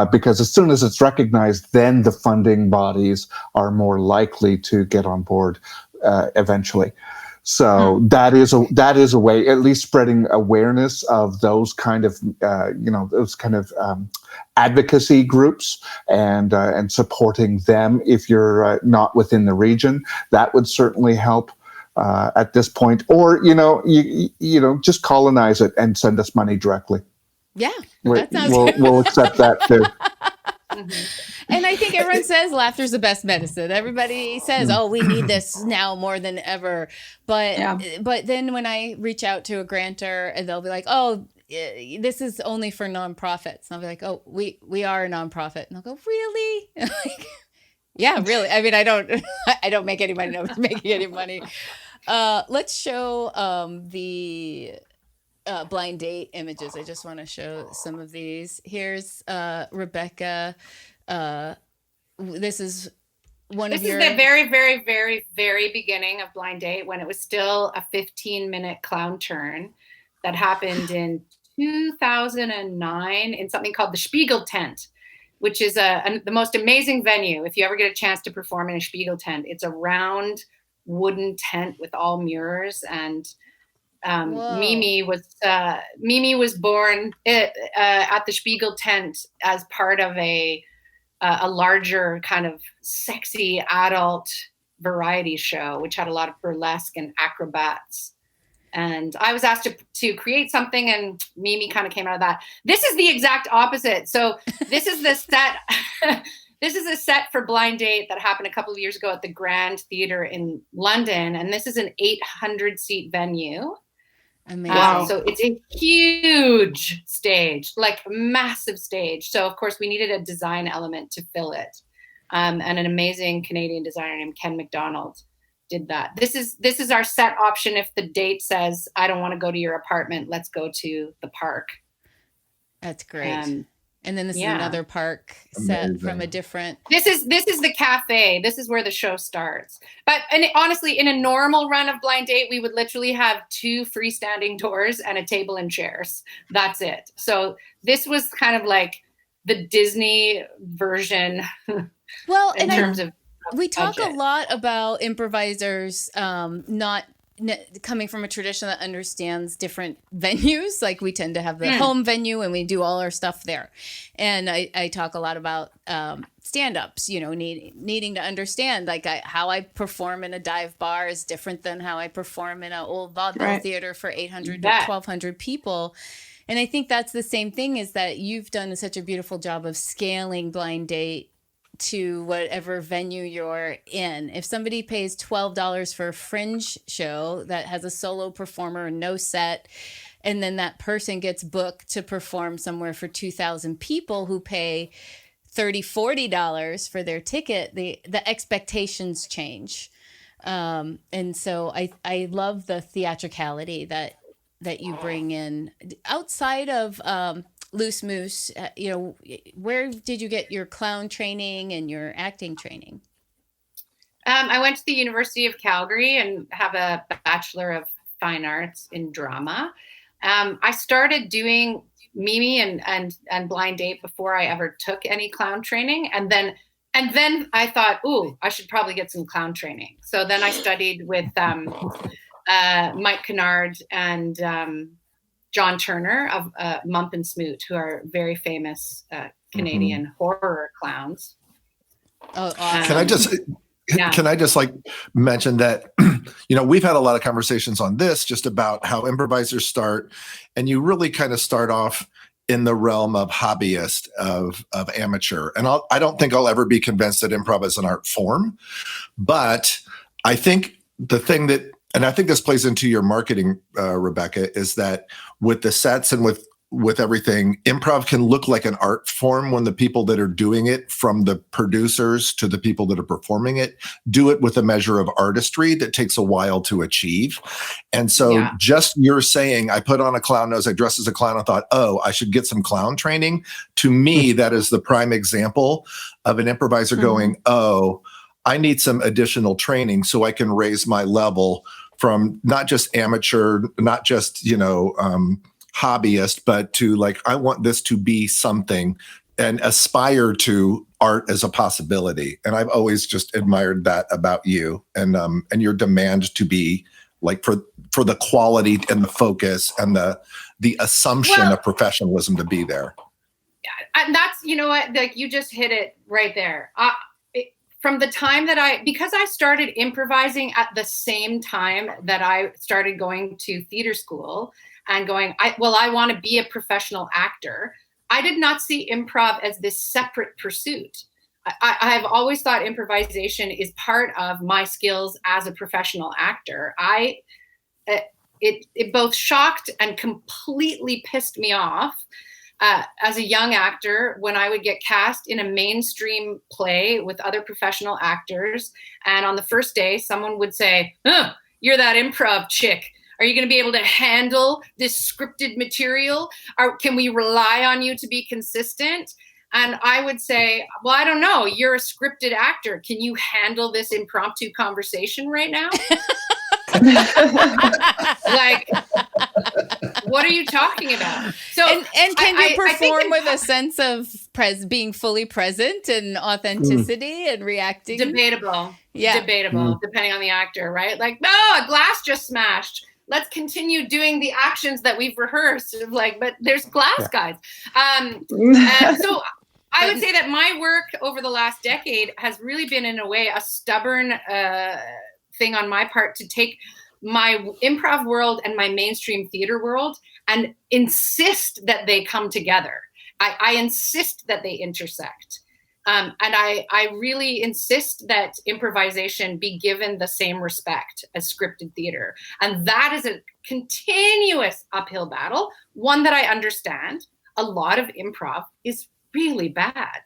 Because as soon as it's recognized, then the funding bodies are more likely to get on board eventually. So that is a way, at least spreading awareness of those kind of advocacy groups and supporting them. If you're not within the region, that would certainly help at this point. Or you just colonize it and send us money directly. Yeah, that sounds we'll accept that too. And I think everyone says laughter's the best medicine. Everybody says, "Oh, we need this now more than ever." But then when I reach out to a grantor, and they'll be like, "Oh, this is only for nonprofits," and I'll be like, "Oh, we are a nonprofit," and they'll go, "Really?" Like, yeah, really. I mean, I don't make any money. Nobody's making any money. Let's show the blind date images. I just want to show some of these. Here's Rebecca. This is the very, very, very, very beginning of Blind Date, when it was still a 15-minute clown turn that happened in 2009 in something called the Spiegel Tent, which is the most amazing venue. If you ever get a chance to perform in a Spiegel Tent, it's a round wooden tent with all mirrors. And Mimi was born at the Spiegel Tent as part of a larger kind of sexy adult variety show, which had a lot of burlesque and acrobats. And I was asked to create something, and Mimi kind of came out of that. This is the exact opposite. So this is the set. This is a set for Blind Date that happened a couple of years ago at the Grand Theatre in London. And this is an 800-seat venue. Amazing. So it's a huge stage, like massive stage. So of course we needed a design element to fill it. And an amazing Canadian designer named Ken McDonald did that. This is our set option. If the date says, "I don't want to go to your apartment, let's go to the park." That's great. And then this is another park set from a different. This is the cafe. This is where the show starts. But honestly, in a normal run of Blind Date, we would literally have 2 freestanding doors and a table and chairs. That's it. So this was kind of like the Disney version. Well, in terms of we talk budget. a lot about improvisers not coming from a tradition that understands different venues. Like we tend to have the home venue and we do all our stuff there. And I talk a lot about stand-ups, needing to understand like how I perform in a dive bar is different than how I perform in an old vaudeville theater for 800 to 1,200 people. And I think that's the same thing, is that you've done such a beautiful job of scaling Blind Date to whatever venue you're in. If somebody pays $12 for a fringe show that has a solo performer and no set, and then that person gets booked to perform somewhere for 2,000 people who pay $30-$40 for their ticket, the expectations change. And so I love the theatricality that you bring in outside of Loose Moose. Where did you get your clown training and your acting training? I went to the University of Calgary and have a Bachelor of Fine Arts in drama. I started doing Mimi and Blind Date before I ever took any clown training, and then I thought, ooh, I should probably get some clown training. So then I studied with Mike Kennard and John Turner of Mump and Smoot, who are very famous Canadian horror clowns. Oh, awesome. Can I just like mention that, we've had a lot of conversations on this, just about how improvisers start, and you really kind of start off in the realm of hobbyist, of amateur. And I don't think I'll ever be convinced that improv is an art form, but I think the thing that, and I think this plays into your marketing, Rebecca, is that with the sets and with everything, improv can look like an art form when the people that are doing it, from the producers to the people that are performing it, do it with a measure of artistry that takes a while to achieve. And so just you're saying, I put on a clown nose, I dressed as a clown, I thought, oh, I should get some clown training. To me, that is the prime example of an improviser going, oh, I need some additional training so I can raise my level from not just amateur, not just, hobbyist, but to like, I want this to be something, and aspire to art as a possibility. And I've always just admired that about you, and your demand to be like for the quality and the focus and the assumption of professionalism to be there. And that's, you know what, like you just hit it right there. From the time that because I started improvising at the same time that I started going to theater school and going, I want to be a professional actor. I did not see improv as this separate pursuit. I have always thought improvisation is part of my skills as a professional actor. It both shocked and completely pissed me off as a young actor when I would get cast in a mainstream play with other professional actors. And on the first day, someone would say, you're that improv chick. Are you going to be able to handle this scripted material? Can we rely on you to be consistent? And I would say, well, I don't know. You're a scripted actor. Can you handle this impromptu conversation right now? Like, what are you talking about? So, and can you perform with a sense of being fully present and authenticity and reacting? Debatable. Yeah. Debatable, depending on the actor, right? Like, no, a glass just smashed. Let's continue doing the actions that we've rehearsed. Like, but there's glass, guys. And so I would say that my work over the last decade has really been, in a way, a stubborn thing on my part to take my improv world and my mainstream theater world and insist that they come together. I insist that they intersect. And I really insist that improvisation be given the same respect as scripted theater. And that is a continuous uphill battle, one that I understand. A lot of improv is really bad.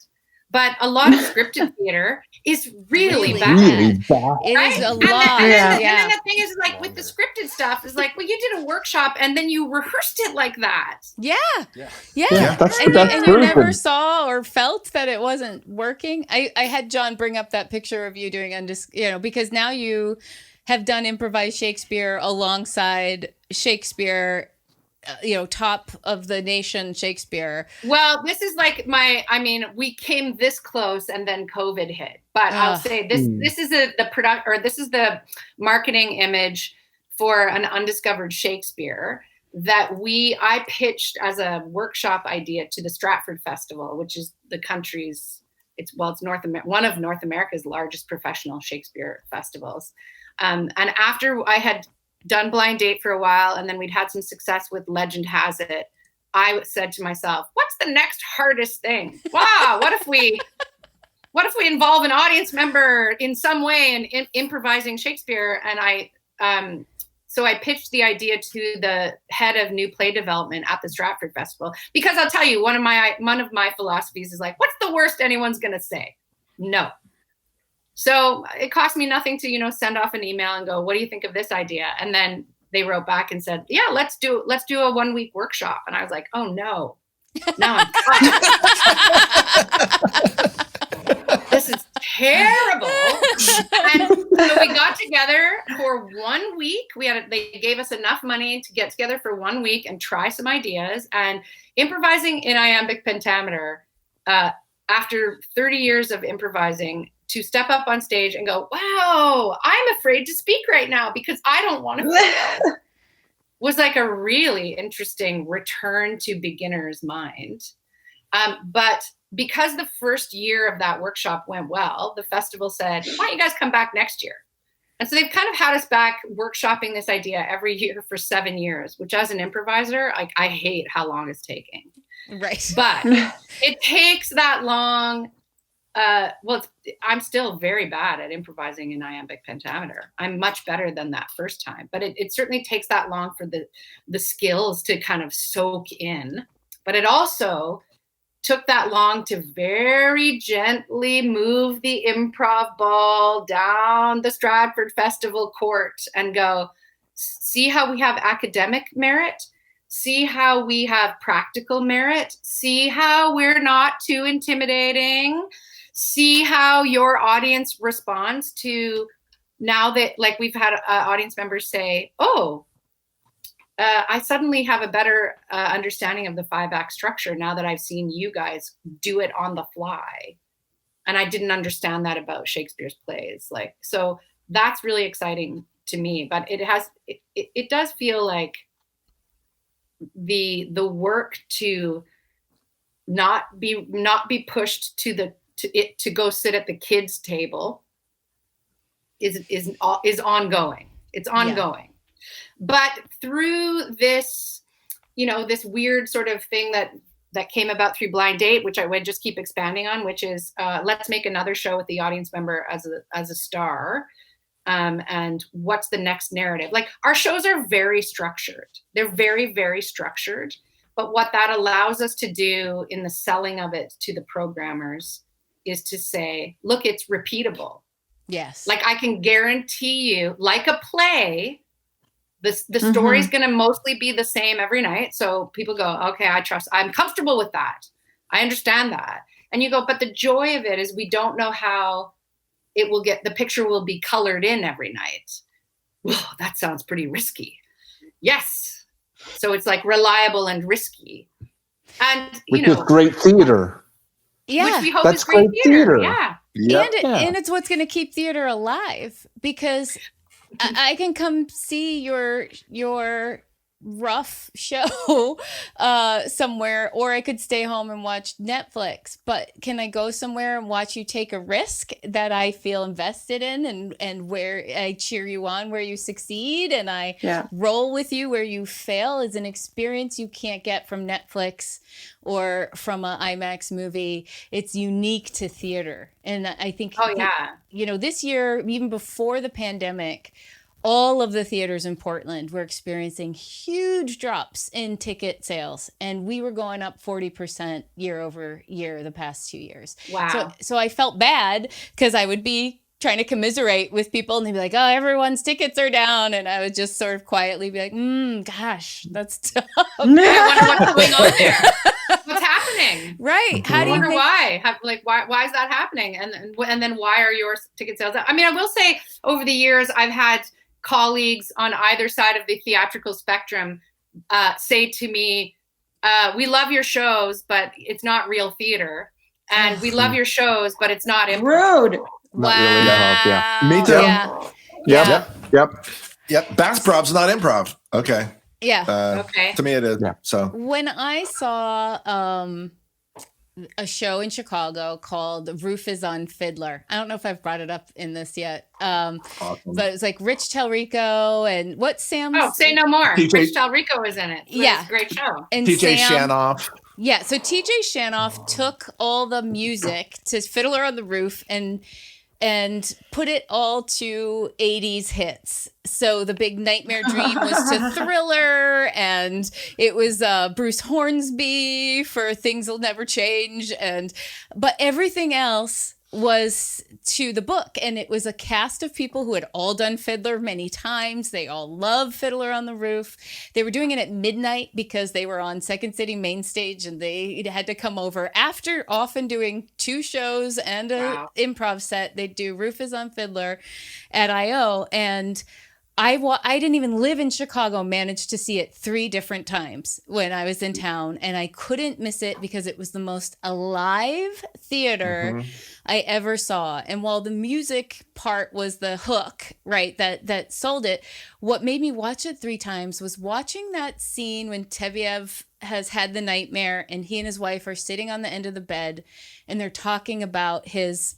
But a lot of scripted theater is really bad. Really bad. It right? is a And lot. then the thing is, like, with the scripted stuff, is like, well, you did a workshop and then you rehearsed it like that. Yeah. That's And you proven. never saw or felt that it wasn't working. I had John bring up that picture of you doing because now you have done improvised Shakespeare alongside Shakespeare, top of the nation Shakespeare. Well, this is like we came this close and then COVID hit. But I'll say this is the marketing image for an undiscovered Shakespeare that I pitched as a workshop idea to the Stratford Festival, which is the country's one of North America's largest professional Shakespeare festivals. And after I had done Blind Date for a while, and then we'd had some success with Legend Has It, I said to myself, what's the next hardest thing? Wow, what if we involve an audience member in some way in improvising Shakespeare? And so I pitched the idea to the head of new play development at the Stratford Festival, because I'll tell you, one of my philosophies is like, what's the worst anyone's going to say? No. So it cost me nothing to, send off an email and go, what do you think of this idea? And then they wrote back and said, yeah, let's do a 1 week workshop. And I was like, oh no, now I'm this is terrible. And so we got together for 1 week. They gave us enough money to get together for 1 week and try some ideas. And improvising in iambic pentameter, after 30 years of improvising, to step up on stage and go, wow, I'm afraid to speak right now because I don't want to fail, was like a really interesting return to beginner's mind. But because the first year of that workshop went well, the festival said, why don't you guys come back next year? And so they've kind of had us back workshopping this idea every year for 7 years, which as an improviser, I hate how long it's taking. Right. But it takes that long. I'm still very bad at improvising in iambic pentameter. I'm much better than that first time, but it certainly takes that long for the skills to kind of soak in. But it also took that long to very gently move the improv ball down the Stratford Festival court and go, see how we have academic merit? See how we have practical merit? See how we're not too intimidating? See how your audience responds to, now that, like, we've had audience members say, I suddenly have a better understanding of the 5-act structure now that I've seen you guys do it on the fly. And I didn't understand that about Shakespeare's plays. So that's really exciting to me, but it does feel like the work to not be pushed to go sit at the kids' table is ongoing. It's ongoing. Yeah. But through this, this weird sort of thing that came about through Blind Date, which I would just keep expanding on, which is let's make another show with the audience member as a star. And what's the next narrative? Like, our shows are very structured. They're very, very structured. But what that allows us to do in the selling of it to the programmers is to say, look, it's repeatable. Yes. Like, I can guarantee you, like a play, the story's going to mostly be the same every night. So people go, okay, I'm comfortable with that. I understand that. And you go, but the joy of it is we don't know how the picture will be colored in every night. Whoa, that sounds pretty risky. Yes. So it's like reliable and risky. And, which is great theater. Yeah. Which we hope is great theater. Yeah. Yep. And it's what's going to keep theater alive, because I can come see your rough show somewhere, or I could stay home and watch Netflix. But can I go somewhere and watch you take a risk that I feel invested in, and where I cheer you on where you succeed, and I roll with you where you fail, is an experience you can't get from Netflix or from an IMAX movie. It's unique to theater. And I think, this year, even before the pandemic, all of the theaters in Portland were experiencing huge drops in ticket sales, and we were going up 40% year over year the past 2 years. Wow. So I felt bad, because I would be trying to commiserate with people, and they'd be like, oh, everyone's tickets are down. And I would just sort of quietly be like, gosh, that's tough. I wonder what's going on there. What's happening? Right. How do you wonder why? Why is that happening? And then why are your ticket sales up? I mean, I will say, over the years, I've had colleagues on either side of the theatrical spectrum say to me, we love your shows, but it's not real theater. And we love your shows, but it's not improv. Rude. Not really improv, yeah. Me too. Yep. Backsprov's not improv. Okay. Yeah. Okay. To me, it is. Yeah. So when I saw a show in Chicago called Roof is on Fiddler. I don't know if I've brought it up in this yet. awesome. But it was like Rich Talrico and what's Sam's? Oh, Say No More. TJ Rich Talrico is in it. So it's a great show. And TJ Shanoff. Yeah, so TJ Shanoff took all the music to Fiddler on the Roof and put it all to 80s hits. So the big Nightmare Dream was to Thriller, and it was Bruce Hornsby for Things Will Never Change, but everything else was to the book. And it was a cast of people who had all done Fiddler many times. They all love Fiddler on the Roof. They were doing it at midnight because they were on Second City main stage, and they had to come over after often doing 2 shows and a improv set. They'd do Roof is on Fiddler at I.O. And I didn't even live in Chicago, managed to see it 3 different times when I was in town, and I couldn't miss it because it was the most alive theater I ever saw. And while the music part was the hook, right, that sold it, what made me watch it 3 times was watching that scene when Tevyev has had the nightmare and he and his wife are sitting on the end of the bed and they're talking about his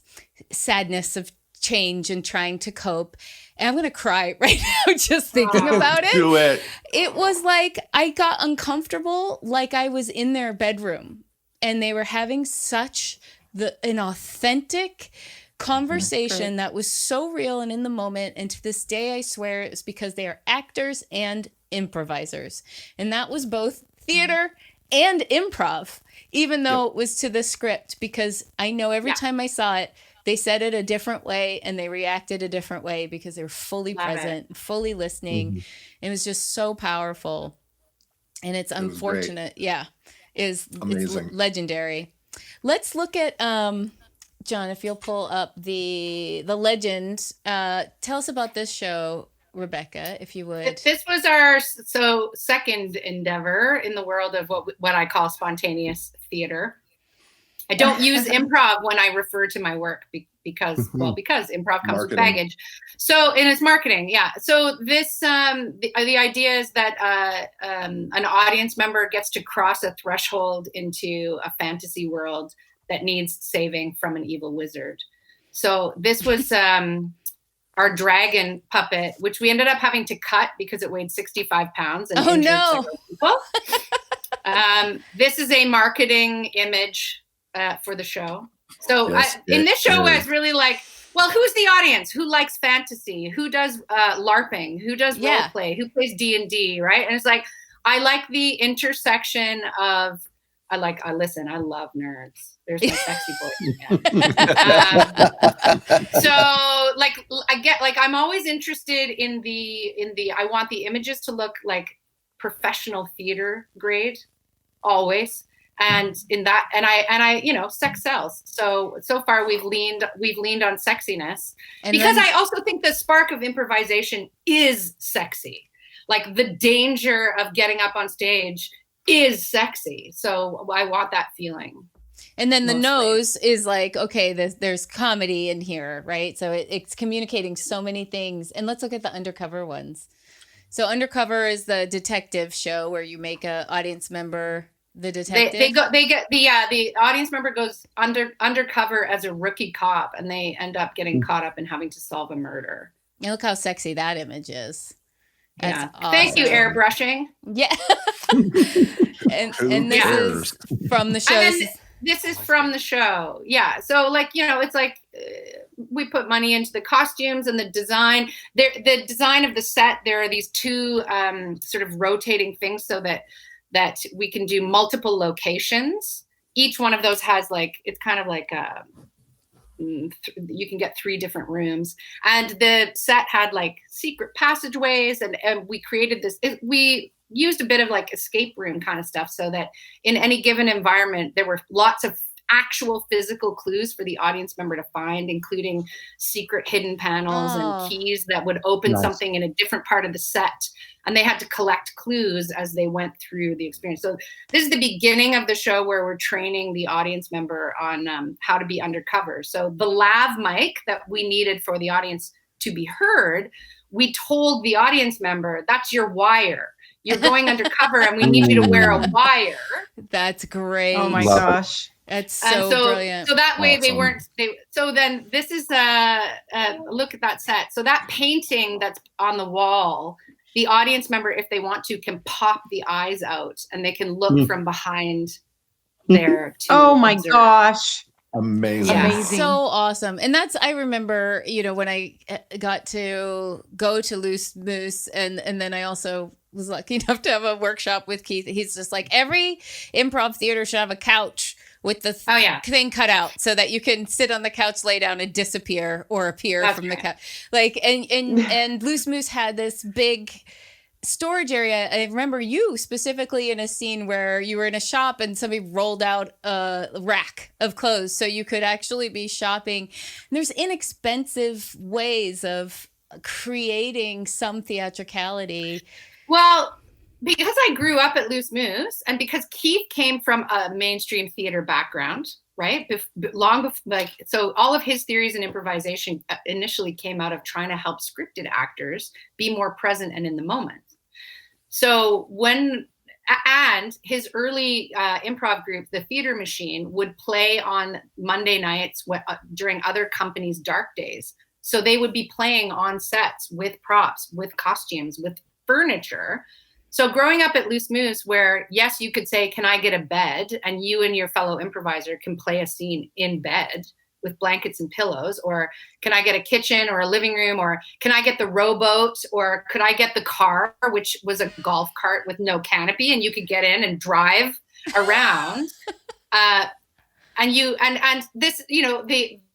sadness of change and trying to cope. And I'm going to cry right now just thinking about it. Do it. It was like I got uncomfortable, like I was in their bedroom, and they were having such an authentic conversation that was so real and in the moment. And to this day, I swear it's because they are actors and improvisers. And that was both theater and improv, even though it was to the script, because I know every time I saw it, they said it a different way and they reacted a different way because they were fully present, fully listening. It was just so powerful. And it's unfortunate. It's legendary. Let's look at, John, if you'll pull up the legend. Tell us about this show, Rebecca, if you would. This was our second endeavor in the world of what I call spontaneous theater. I don't use improv when I refer to my work because improv comes with baggage. So, and it's marketing. Yeah. So this, the idea is that an audience member gets to cross a threshold into a fantasy world that needs saving from an evil wizard. So this was our dragon puppet, which we ended up having to cut because it weighed 65 pounds and injured several people. This is a marketing image for the show. So in this show, I was really like, well, who's the audience? Who likes fantasy? Who does LARPing? Who does role play? Who plays D&D, right? And it's like, I like the intersection of, I love nerds. There's my sexy voice again. So I'm always interested in the, I want the images to look like professional theater grade, always. And in that, and I, sex sells. So far we've leaned on sexiness because I also think the spark of improvisation is sexy. Like the danger of getting up on stage is sexy. So I want that feeling. And then the nose is like, okay, there's comedy in here, right? So it's communicating so many things. And let's look at the undercover ones. So undercover is the detective show where you make a audience member the detective. The audience member goes undercover as a rookie cop, and they end up getting caught up in having to solve a murder. And look how sexy that image is. That's awesome. Thank you, airbrushing. Yeah. and this is from the show. This is from the show. Yeah. So it's like we put money into the costumes and the design. The design of the set, there are these two sort of rotating things so that we can do multiple locations. Each one of those has it's kind of like you can get 3 different rooms. And the set had secret passageways and we created this. We used a bit of escape room kind of stuff so that in any given environment, there were lots of actual physical clues for the audience member to find, including secret hidden panels and keys that would open something in a different part of the set. And they had to collect clues as they went through the experience. So this is the beginning of the show where we're training the audience member on how to be undercover. So the lav mic that we needed for the audience to be heard, we told the audience member, that's your wire. You're going undercover and we need you to wear a wire. That's great. Oh my gosh. That's so brilliant. So that way so then this is look at that set. So that painting that's on the wall, the audience member, if they want to, can pop the eyes out and they can look from behind there. Oh my gosh. Amazing. Yeah. Amazing. So awesome. And I remember, when I got to go to Loose Moose and then I also was lucky enough to have a workshop with Keith. He's just like, every improv theater should have a couch with the thing cut out so that you can sit on the couch, lay down and disappear or appear from the couch. And Loose Moose had this big storage area. I remember you specifically in a scene where you were in a shop and somebody rolled out a rack of clothes so you could actually be shopping. And there's inexpensive ways of creating some theatricality. Well, because I grew up at Loose Moose and because Keith came from a mainstream theater background, right? So all of his theories in improvisation initially came out of trying to help scripted actors be more present and in the moment. So and his early improv group, the Theater Machine, would play on Monday nights during other companies' dark days. So they would be playing on sets with props, with costumes, with furniture. So growing up at Loose Moose, where yes, you could say, can I get a bed? And you and your fellow improviser can play a scene in bed with blankets and pillows, or can I get a kitchen or a living room, or can I get the rowboat, or could I get the car, which was a golf cart with no canopy and you could get in and drive around. And this,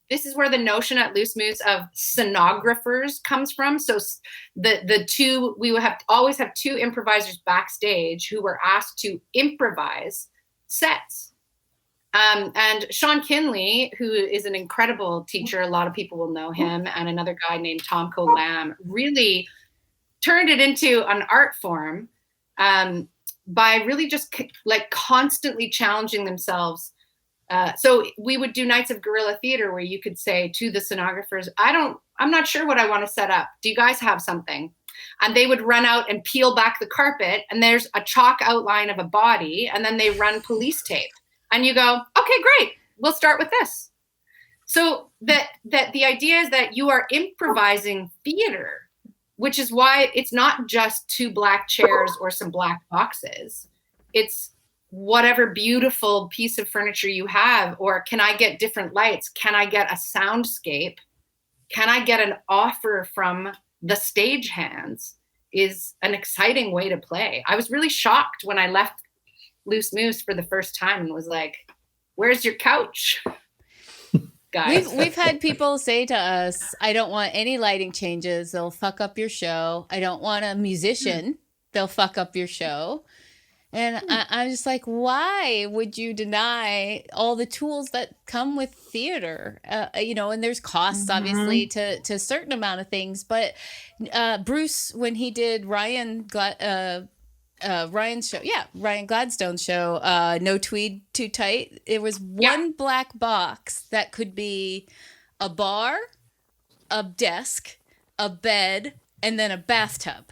this is where the notion at Loose Moose of sonographers comes from. So we would always have 2 improvisers backstage who were asked to improvise sets. And Sean Kinley, who is an incredible teacher, a lot of people will know him, and another guy named Tom Lamb, really turned it into an art form by really just constantly challenging themselves So we would do nights of guerrilla theater where you could say to the scenographers, I'm not sure what I want to set up. Do you guys have something? And they would run out and peel back the carpet, and there's a chalk outline of a body, and then they run police tape. And you go, okay, great. We'll start with this. So that the idea is that you are improvising theater, which is why it's not just 2 black chairs or some black boxes. It's whatever beautiful piece of furniture you have, or can I get different lights? Can I get a soundscape? Can I get an offer from the stagehands? Is an exciting way to play. I was really shocked when I left Loose Moose for the first time and was like, where's your couch? Guys. We've had people say to us, I don't want any lighting changes. They'll fuck up your show. I don't want a musician. They'll fuck up your show. And I'm just like, why would you deny all the tools that come with theater? And there's costs, obviously, to a certain amount of things. But Bruce, when he did Ryan's show, Ryan Gladstone's show, No Tweed Too Tight, it was one black box that could be a bar, a desk, a bed, and then a bathtub.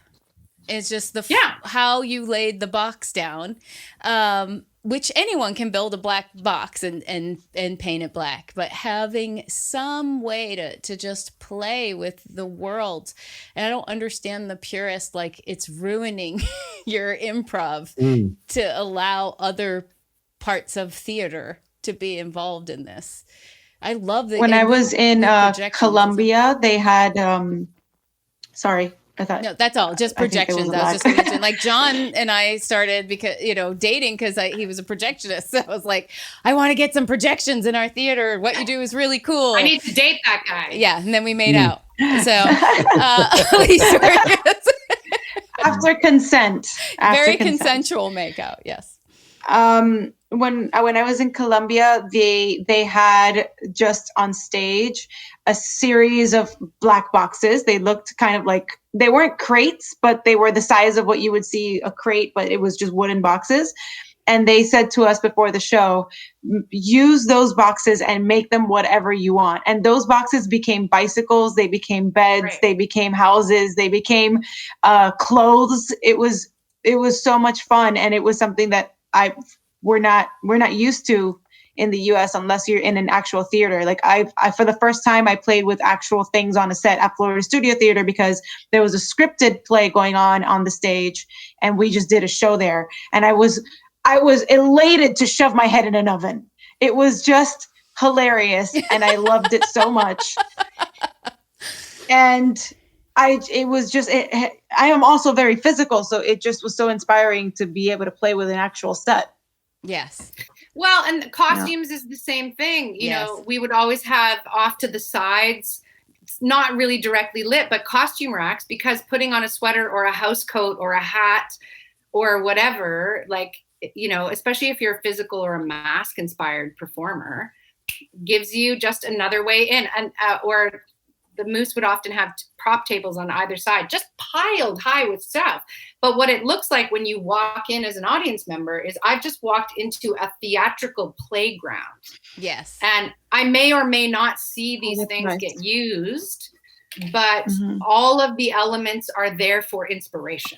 It's just how you laid the box down, which anyone can build a black box and paint it black. But having some way to just play with the world. And I don't understand the purist, like it's ruining your improv to allow other parts of theater to be involved in this. I love that. When I was in Columbia, they had, sorry. No, that's all. Just projections. I was just going to mention, like John and I started because, dating because he was a projectionist. So I was like, I want to get some projections in our theater. What you do is really cool. I need to date that guy. Yeah. And then we made out. So after consent. Very consensual makeout. Yes. When I was in Columbia, they had just on stage a series of black boxes. They looked kind of like, they weren't crates, but they were the size of what you would see a crate, but it was just wooden boxes. And they said to us before the show, use those boxes and make them whatever you want. And those boxes became bicycles, they became beds, they became houses, they became clothes. It was so much fun, and it was something that we're not used to in the US unless you're in an actual theater. Like I for the first time I played with actual things on a set at Florida Studio Theater because there was a scripted play going on the stage, and we just did a show there. And I was elated to shove my head in an oven. It was just hilarious, and I loved it so much. And I am also very physical, so it just was so inspiring to be able to play with an actual set. Yes. Well, and the costumes is the same thing. You know, we would always have off to the sides, not really directly lit, but costume racks, because putting on a sweater or a house coat or a hat or whatever, like, especially if you're a physical or a mask inspired performer, gives you just another way in. And or the Moose would often have prop tables on either side, just piled high with stuff. But what it looks like when you walk in as an audience member is I've just walked into a theatrical playground. Yes. And I may or may not see these things get used, but all of the elements are there for inspiration.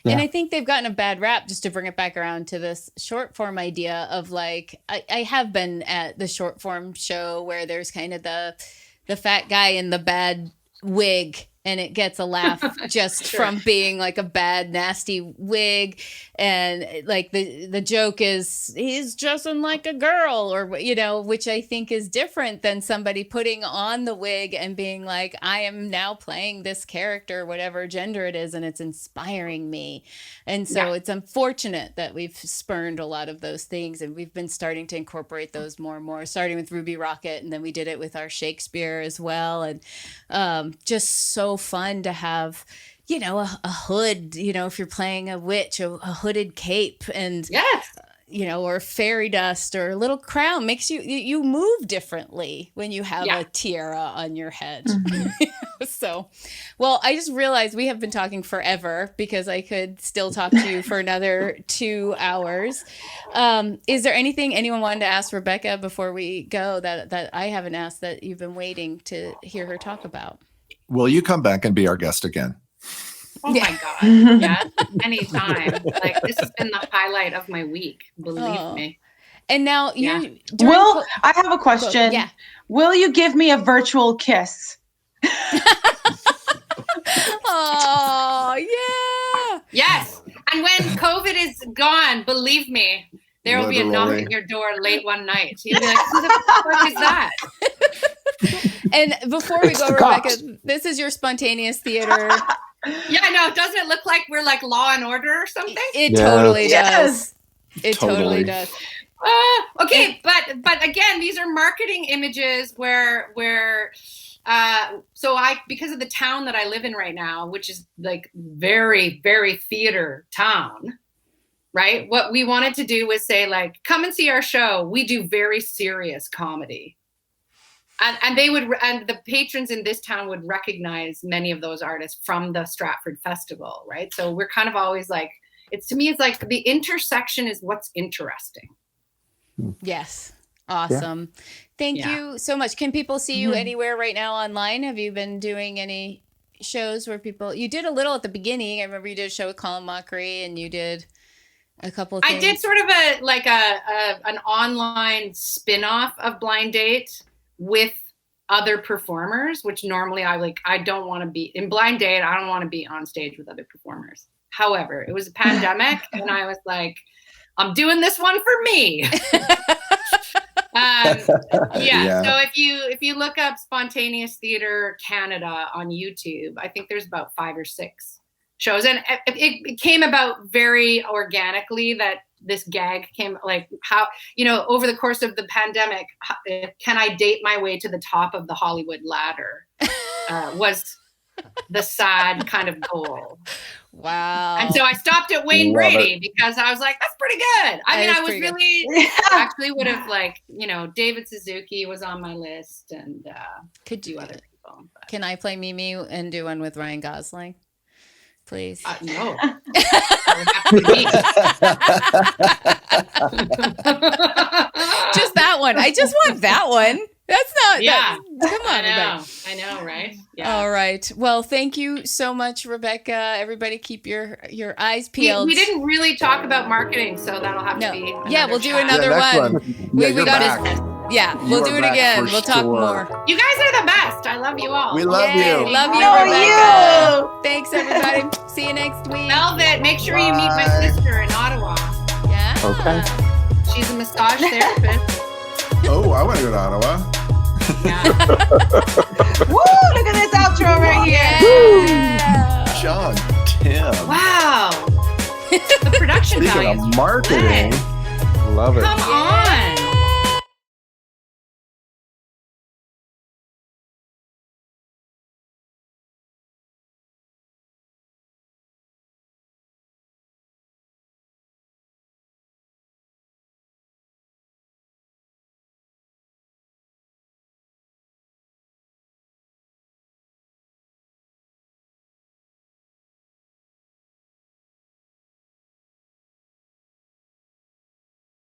Yeah. And I think they've gotten a bad rap, just to bring it back around to this short form idea of like, I have been at the short form show where there's kind of the fat guy in the bad wig, and it gets a laugh just from being like a bad, nasty wig. And like the joke is he's dressing like a girl, or, which I think is different than somebody putting on the wig and being like, I am now playing this character, whatever gender it is, and it's inspiring me. And so it's unfortunate that we've spurned a lot of those things, and we've been starting to incorporate those more and more, starting with Ruby Rocket, and then we did it with our Shakespeare as well. And just so fun to have, a hood, if you're playing a witch, a hooded cape, and or fairy dust or a little crown makes you move differently when you have a tiara on your head. So, well, I just realized we have been talking forever because I could still talk to you for another 2 hours. Is there anything anyone wanted to ask Rebecca before we go that I haven't asked that you've been waiting to hear her talk about? Will you come back and be our guest again? Oh my God. Yeah. Anytime. Like, this has been the highlight of my week. Believe me. And now I have a question. Yeah. Will you give me a virtual kiss? Oh, yeah. Yes. And when COVID is gone, believe me, there will be a knock at your door late one night. You'll be like, who the fuck is that? And before we go, Rebecca, this is your spontaneous theater. Yeah, I know. Doesn't it look like we're like Law and Order or something? It totally does. It totally does. Okay, but again, these are marketing images where so because of the town that I live in right now, which is like very, very theater town, right? What we wanted to do was say, like, come and see our show. We do very serious comedy. And the patrons in this town would recognize many of those artists from the Stratford Festival, right? So we're kind of always like, to me, it's like the intersection is what's interesting. Yes. Awesome. Yeah. Thank you so much. Can people see you anywhere right now online? Have you been doing any shows where you did a little at the beginning. I remember you did a show with Colin Mockery and you did a couple of things. I did sort of an online spin-off of Blind Date with other performers, which normally I don't want to be in Blind Date. I don't want to be on stage with other performers. However, it was a pandemic and I was like, I'm doing this one for me. So if you look up Spontaneous Theater Canada on YouTube, I think there's about 5 or 6 shows. And it came about very organically that this gag came, like, how, over the course of the pandemic, can I date my way to the top of the Hollywood ladder was the sad kind of goal. Wow. And so I stopped at Wayne Brady because I was like, that's pretty good. I was really actually would have, like, David Suzuki was on my list and could do other people. But. Can I play Mimi and do one with Ryan Gosling? Please. No. Just that one. I just want that one. That's not. Yeah. Come on. I know, right? Yeah. All right. Well, thank you so much, Rebecca. Everybody keep your eyes peeled. We didn't really talk about marketing, so that'll have to be. Yeah, we'll do another one. We got it. Yeah, we'll do it again. We'll talk more. You guys are the best. I love you all. We love you. Love you, Rebecca. Thanks, everybody. See you next week. Velvet, make sure you meet my sister in Ottawa. Yeah. Okay. She's a massage therapist. Oh, I want to go to Ottawa. Yeah. Woo! Look at this outro right here. Yeah. John, Tim. Wow. The production Speaking value. of marketing, Love it. Come on.